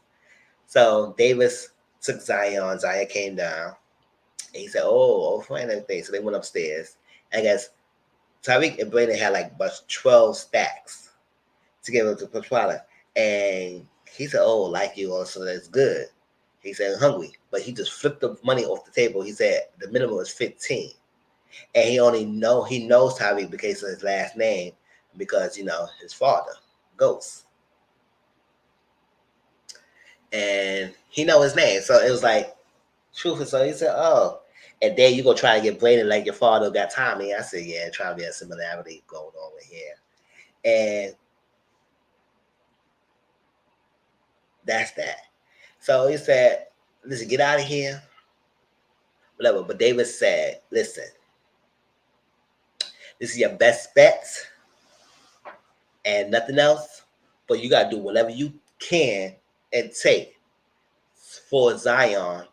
So Davis took Zion. Zion came down and he said, "Oh, friend, and everything." So they went upstairs. I guess Tariq and Brandon had like about 12 stacks to give him to push product. And he said, "Oh, like you also, that's good." He said, "Hungry," but he just flipped the money off the table. He said the minimum is 15, and he knows Tariq because of his last name, because his father, Ghost, and he know his name. So it was like truthful. So he said, "Oh," and then you go try to get Brandon like your father got Tommy. I said, "Yeah, trying to be a similarity going on with here," and that's that. So he said, "Listen, get out of here." Whatever. But David said, "Listen, this is your best bet and nothing else. But you gotta do whatever you can and take for Zion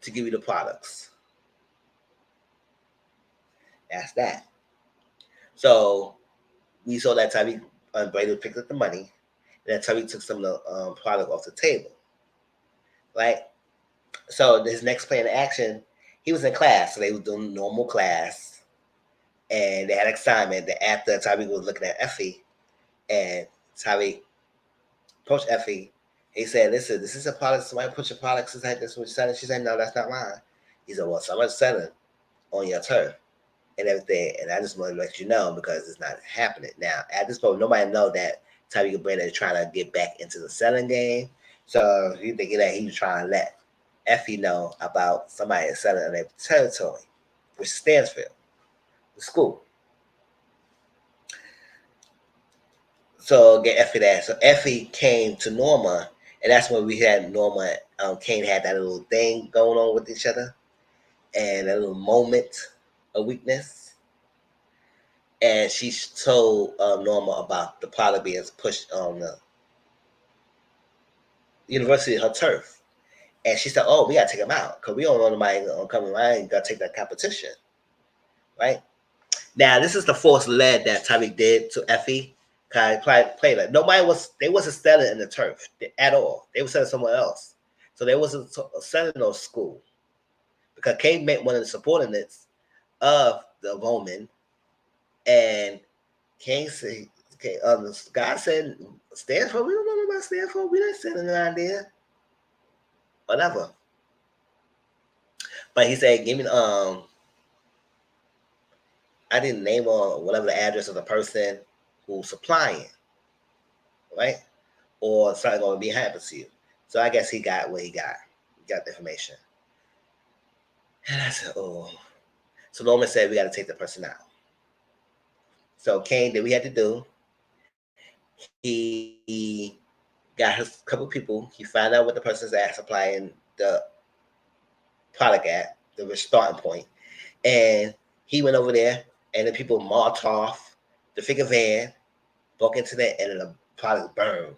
to give you the products." That's that. So we saw that Tyreek Brady picked up the money, and then Tyreek took some of the product off the table, right? So his next plan of action, he was in class, so they was doing normal class, and they had an assignment that after Tyreek was looking at Effie, and Tyreek approached Effie. He said, "Listen, this is a product. Somebody put your products inside this. What you selling?" She said, "No, that's not mine." He said, "Well, someone's selling on your turf and everything, and I just want to let you know because it's not happening now." At this point, nobody know that Tyreek Brandon is trying to get back into the selling game. So you thinking that he was trying to let Effie know about somebody selling in their territory, which is Stansfield, the school. So get Effie that. So Effie came to Norma, and that's when we had Norma. Kane had that little thing going on with each other, and a little moment of weakness. And she told Norma about the product being pushed on the university, her turf. And she said, "Oh, we gotta take him out because we don't want nobody coming around. Gotta take that competition, right?" Now, this is the force lead that Tyreek did to Effie. Cause played like they wasn't selling in the turf at all. They were selling somewhere else. So they wasn't selling no school because Kane met one of the subordinates of the Roman, and Kane said, the guy said, "Stanford, we don't know about Stanford. We not selling around there, whatever." But he said, "Give me I didn't name or whatever the address of the person who's supplying, right? Or something gonna be happening to you." So I guess he got what he got. He got the information. And I said, "Oh." So Norman said we gotta take the person out. So Kane did what he had to do. He got his couple people. He found out what the person's at supplying the product at, the starting point. And he went over there and the people marched off the figure van, broke into that, and the product burned.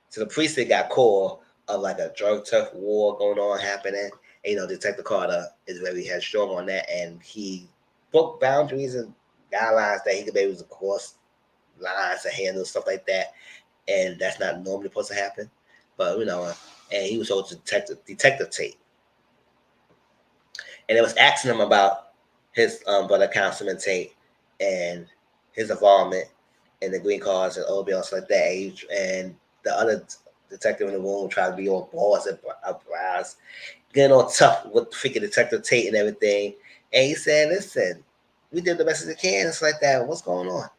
So the precinct got call of like a drug turf war going on happening. And, Detective Carter is very headstrong on that, and he broke boundaries and guidelines that he could be able to cross lines to handle stuff like that, and that's not normally supposed to happen. But and he was also detective tape, and it was asking him about his brother Councilman Tate and his involvement in the green cards and OB and stuff like that. And the other detective in the room tried to be all balls and brows, getting all tough with freaking Detective Tate and everything. And he said, "Listen, we did the best as we can." It's like that. What's going on?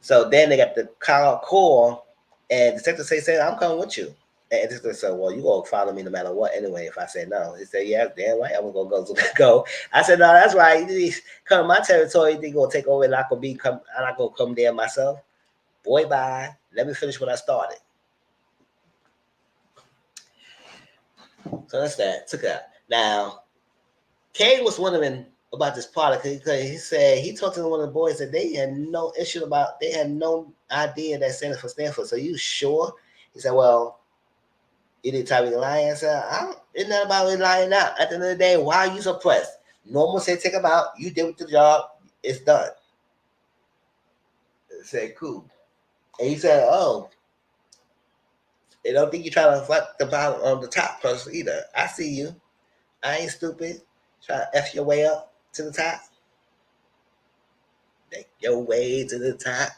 So then they got the call, and Detective Tate said, "I'm coming with you." And Detective said, "Well, you gonna follow me no matter what anyway." If I said no, he said, "Yeah, damn right, I'm gonna go." Go. I said, "No, that's right. You come to my territory. You gonna take over, and I'm not gonna come there myself. Boy, bye. Let me finish what I started." So that's that. Took that. Now, Kane was wondering, about this product. Because he said he talked to one of the boys that they had no issue about. They had no idea that Stanford for Stanford. So you sure? He said, well, you did Tyreek lying. I said, it's not about me lying out. At the end of the day, why are you suppressed? Normal said take him out. You did with the job. It's done. I said, cool. And he said, oh, I don't think you try to fuck the bottom on the top person either. I see you. I ain't stupid. Try to F your way up to the top. Make your way to the top.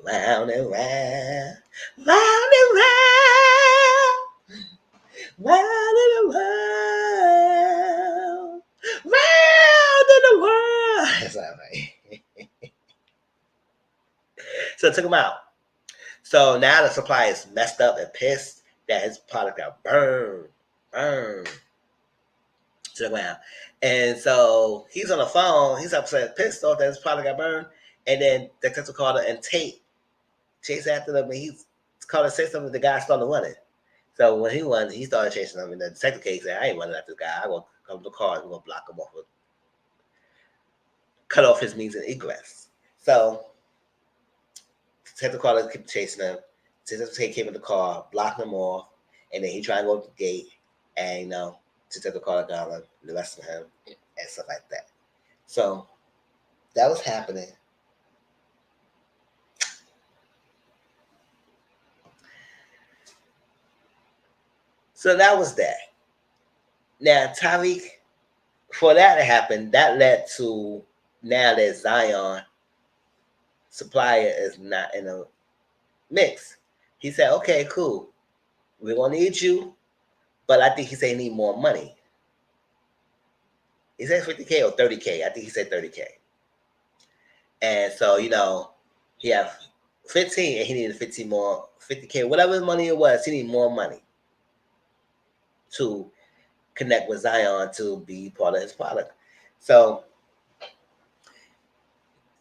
Round and round. Round and round. Round and round. Round and round. That's all right. So I took him out. So now the supply is messed up and pissed that his product got burned to the ground. And so he's on the phone. He's upset, pissed off that his product got burned. And then the detective called her and Tate chased after them. And he's called and said something. The guy started running. So when he won, he started chasing them. And the detective case said, I ain't running after this guy. I'm going to come to the car and we're going to block him off. Cut off his means of egress. So Detective Carter kept chasing him. Detective came in the car, blocked him off, and then he tried to go to the gate, and Detective Carter got him, arrested him, and stuff like that. So that was happening. So that was that. Now Tyreek, for that to happen, that led to now that Zion supplier is not in a mix. He said, okay, cool. We're going to need you. But I think he said he need more money. He said 50K or 30K. I think he said 30K. And so, he have 15 and he needed 15 more, 50K, whatever money it was, he needed more money to connect with Zion to be part of his product. So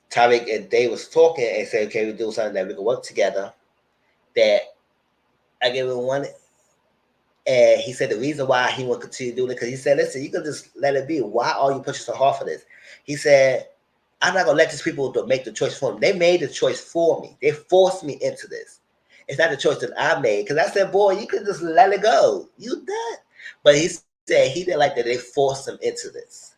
Tyreek and Dave was talking and said, okay, we do something that we can work together. That I gave him one. And he said the reason why he would continue doing it, because he said, listen, you can just let it be. Why are you pushing so hard for this? He said, I'm not going to let these people make the choice for me. They made the choice for me. They forced me into this. It's not the choice that I made. Because I said, boy, you can just let it go. You done. But he said he didn't like that they forced him into this.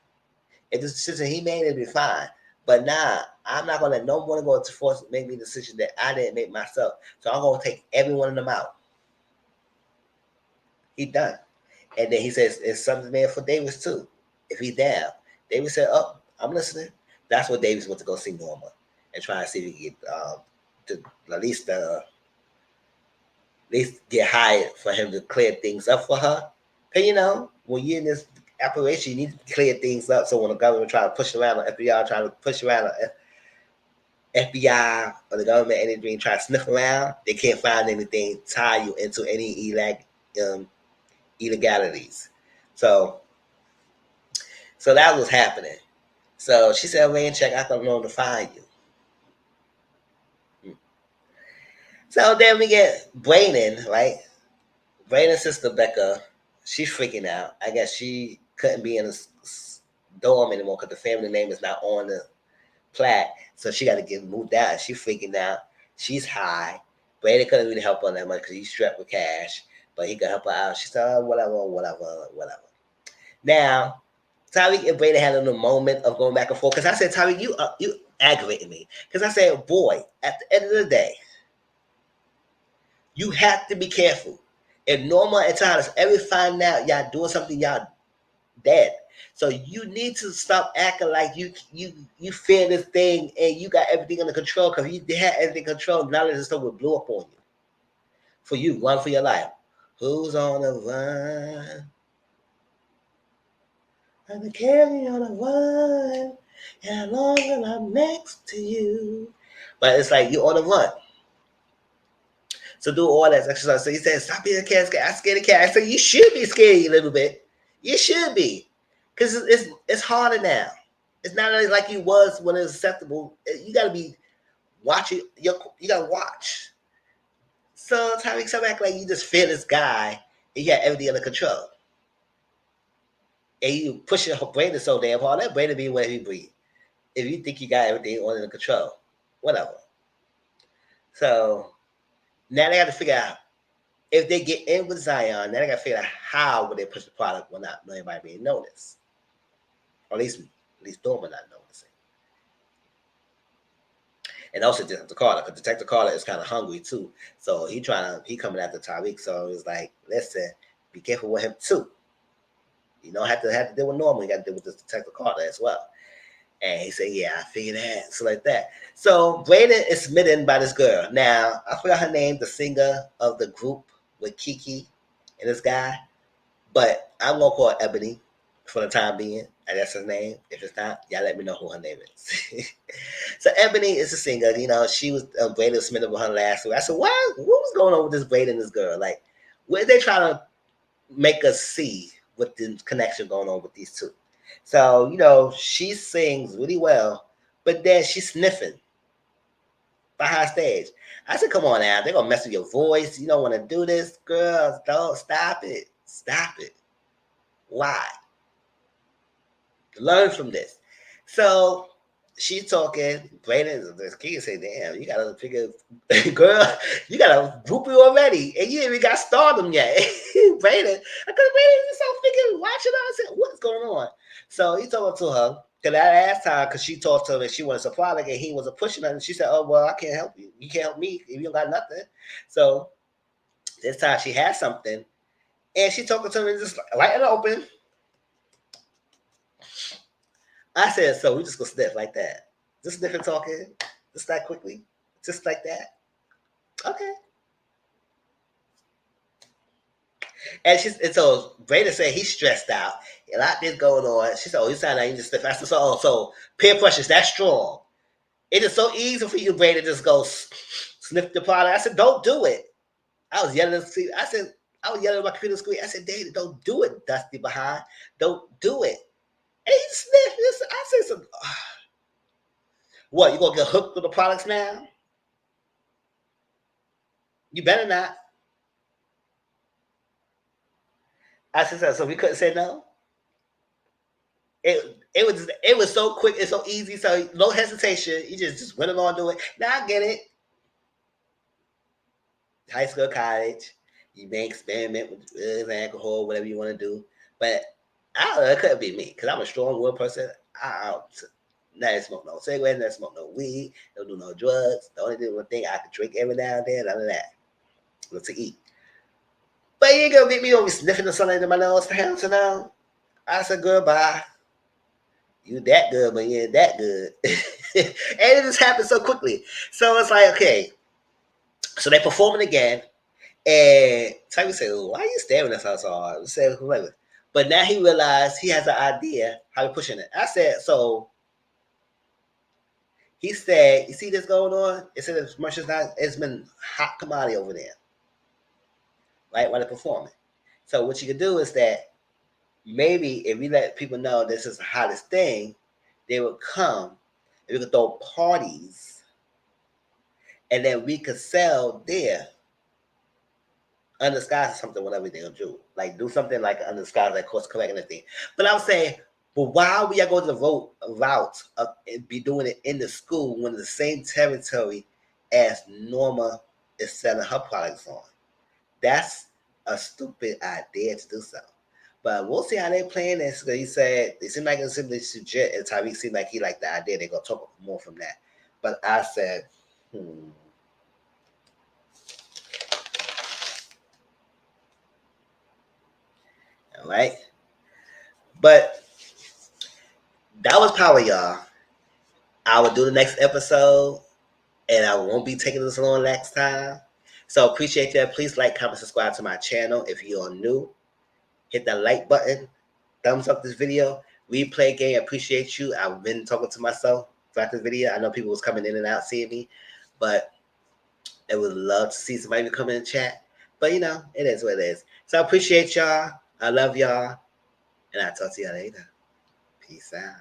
If the decision he made, it'd be fine. But nah, I'm not going to let no one go to force make me a decision that I didn't make myself. So I'm going to take every one of them out. He done. And then he says, it's something there for Davis too. If he down. Davis said, oh, I'm listening. That's what Davis went to go see Norma and try to see if he could get at least get hired for him to clear things up for her. Because, when you're in this operation, you need to clear things up. So when the government try to push around, the FBI trying to push around, the FBI or the government, anything try to sniff around, they can't find anything tie you into any illegalities. So that was happening. So she said, "Man, check. I don't know to find you." So then we get Brayden, right? Brayden's sister Becca, she's freaking out. I guess she couldn't be in a dorm anymore because the family name is not on the plaque. So she got to get moved out. She's freaking out. She's high. Brayden couldn't really help her that much because he's strapped with cash, but he could help her out. She said, oh, whatever. Now, Tyreek and Brayden had a little moment of going back and forth because I said, Tyreek, you aggravating me. Because I said, boy, at the end of the day, you have to be careful. If Norma and Tyler ever find out y'all doing something, y'all dead. So you need to stop acting like you fear this thing and you got everything under control, because if you had everything control, now this stuff would blow up on you. For you, run for your life. Who's on the run? I'm carry on a run, and long as I'm next to you. But it's like you're on the run. So do all that exercise. So he said, stop being a cat. I'm scared of cat. I said, you should be scared a little bit. You should be. Because it's harder now. It's not like you was when it was acceptable. You got to be watching. You got to watch. So Tyreek, some act like you just fear this guy and you got everything under control. and you push your Brandon so damn hard, let Brandon be where he breathe. If you think you got everything under control, whatever. So now they got to figure out if they get in with Zion. Now they got to figure out how would they push the product without anybody being noticed, or at least Dorman not noticing. And also Detective Carter, because Detective Carter is kind of hungry too. So he coming after Tariq. So it's like, listen, be careful with him too. You don't have to deal with Norman. You got to deal with this Detective Carter as well. And he said, yeah, I figured that. So like that. So Brayden is smitten by this girl. Now, I forgot her name, the singer of the group with Kiki and this guy. But I'm going to call her Ebony for the time being. And that's her name. If it's not, y'all let me know who her name is. So Ebony is a singer. You know, she was Brayden was smitten with her last week. I said, what was going on with this Brayden and this girl? Like, what are they trying to make us see with the connection going on with these two? So, you know, she sings really well, but then she's sniffing behind stage. I said, come on now, they're going to mess with your voice. You don't want to do this, girls. Don't stop it. Stop it. Why? Learn from this. So she's talking. Brayden, the king say, damn, you got to figure, girl, you got a groupie already, and you ain't even got stardom yet. Brayden, Brayden is so freaking watching her. I said, what's going on? So he talking to her. Because that last time, because she talked to him and she wanted a product and he wasn't pushing her, and she said, oh, well, I can't help you. You can't help me if you don't got nothing. So this time she had something, and she talking to him just right in the open. I said, so we just gonna sniff like that. Just sniff and talking, just that quickly, just like that. Okay. And so Brayden said he's stressed out. A lot of this going on. She said, oh, you sound like you just sniff. I said, so peer pressure is that strong. It is so easy for you, Brayden, to just go sniff the product. I said, don't do it. I was yelling at my computer screen. I said, David, don't do it, Dusty behind. Don't do it. And he sniffed. I said, some, what, you going to get hooked with the products now? You better not. I said, so we couldn't say no? It was so quick and so easy, so no hesitation. You just went along to it. Now I get it. High school, college, you may experiment with drugs, alcohol, whatever you want to do. But I don't know, it couldn't be me because I'm a strong willed person. I don't smoke no cigarettes, never smoke no weed, don't do no drugs. The only thing I could drink every now and then, none of that. Look to eat. But you ain't gonna make me over sniffing the sunlight in my nose for him to know. I said goodbye. You that good, but you ain't that good. And it just happened so quickly. So it's like, okay. So they performing again. And Tyler said, why are you staring at us so hard? Said, but now he realized he has an idea how he's pushing it. I said, so he said, you see this going on? It said as much as not, it's been hot commodity over there. Right? While they're performing. So what you could do is that maybe if we let people know this is the hottest thing, they would come and we could throw parties and then we could sell there under skies or something, whatever they'll do. Like do something like under skies, like course correct and everything. But I would say, but why we are going to the route of be doing it in the school when the same territory as Norma is selling her products on? That's a stupid idea to do so. But we'll see how they're playing this. He said it seemed like it's simply legit, and Tyreek seemed like he liked the idea. They're gonna talk more from that. But I said, All right. But that was Power, y'all. I will do the next episode, and I won't be taking this long next time. So appreciate that. Please like, comment, subscribe to my channel if you're new. Hit that like button. Thumbs up this video. Replay game. Appreciate you. I've been talking to myself throughout this video. I know people was coming in and out seeing me, but I would love to see somebody come in and chat. But you know, it is what it is. So I appreciate y'all. I love y'all. And I'll talk to y'all later. Peace out.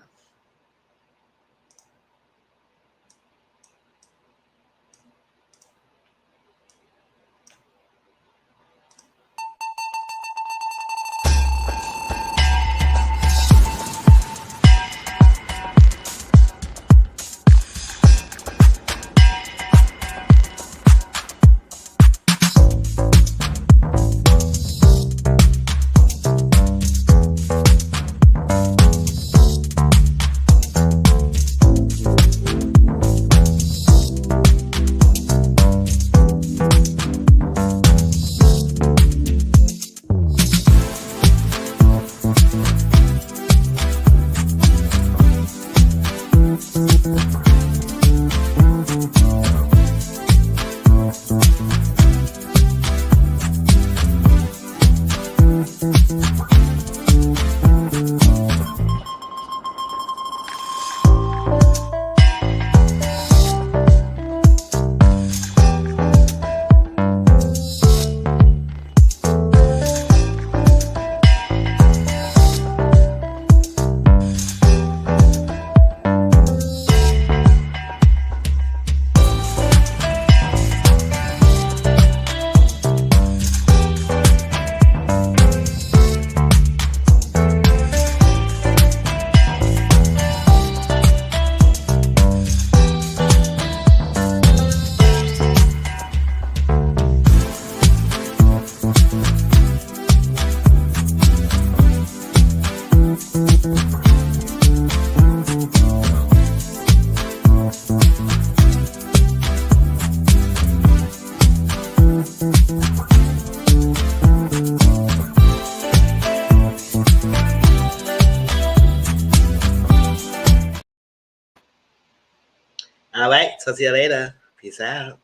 All right. Talk to you later. Peace out.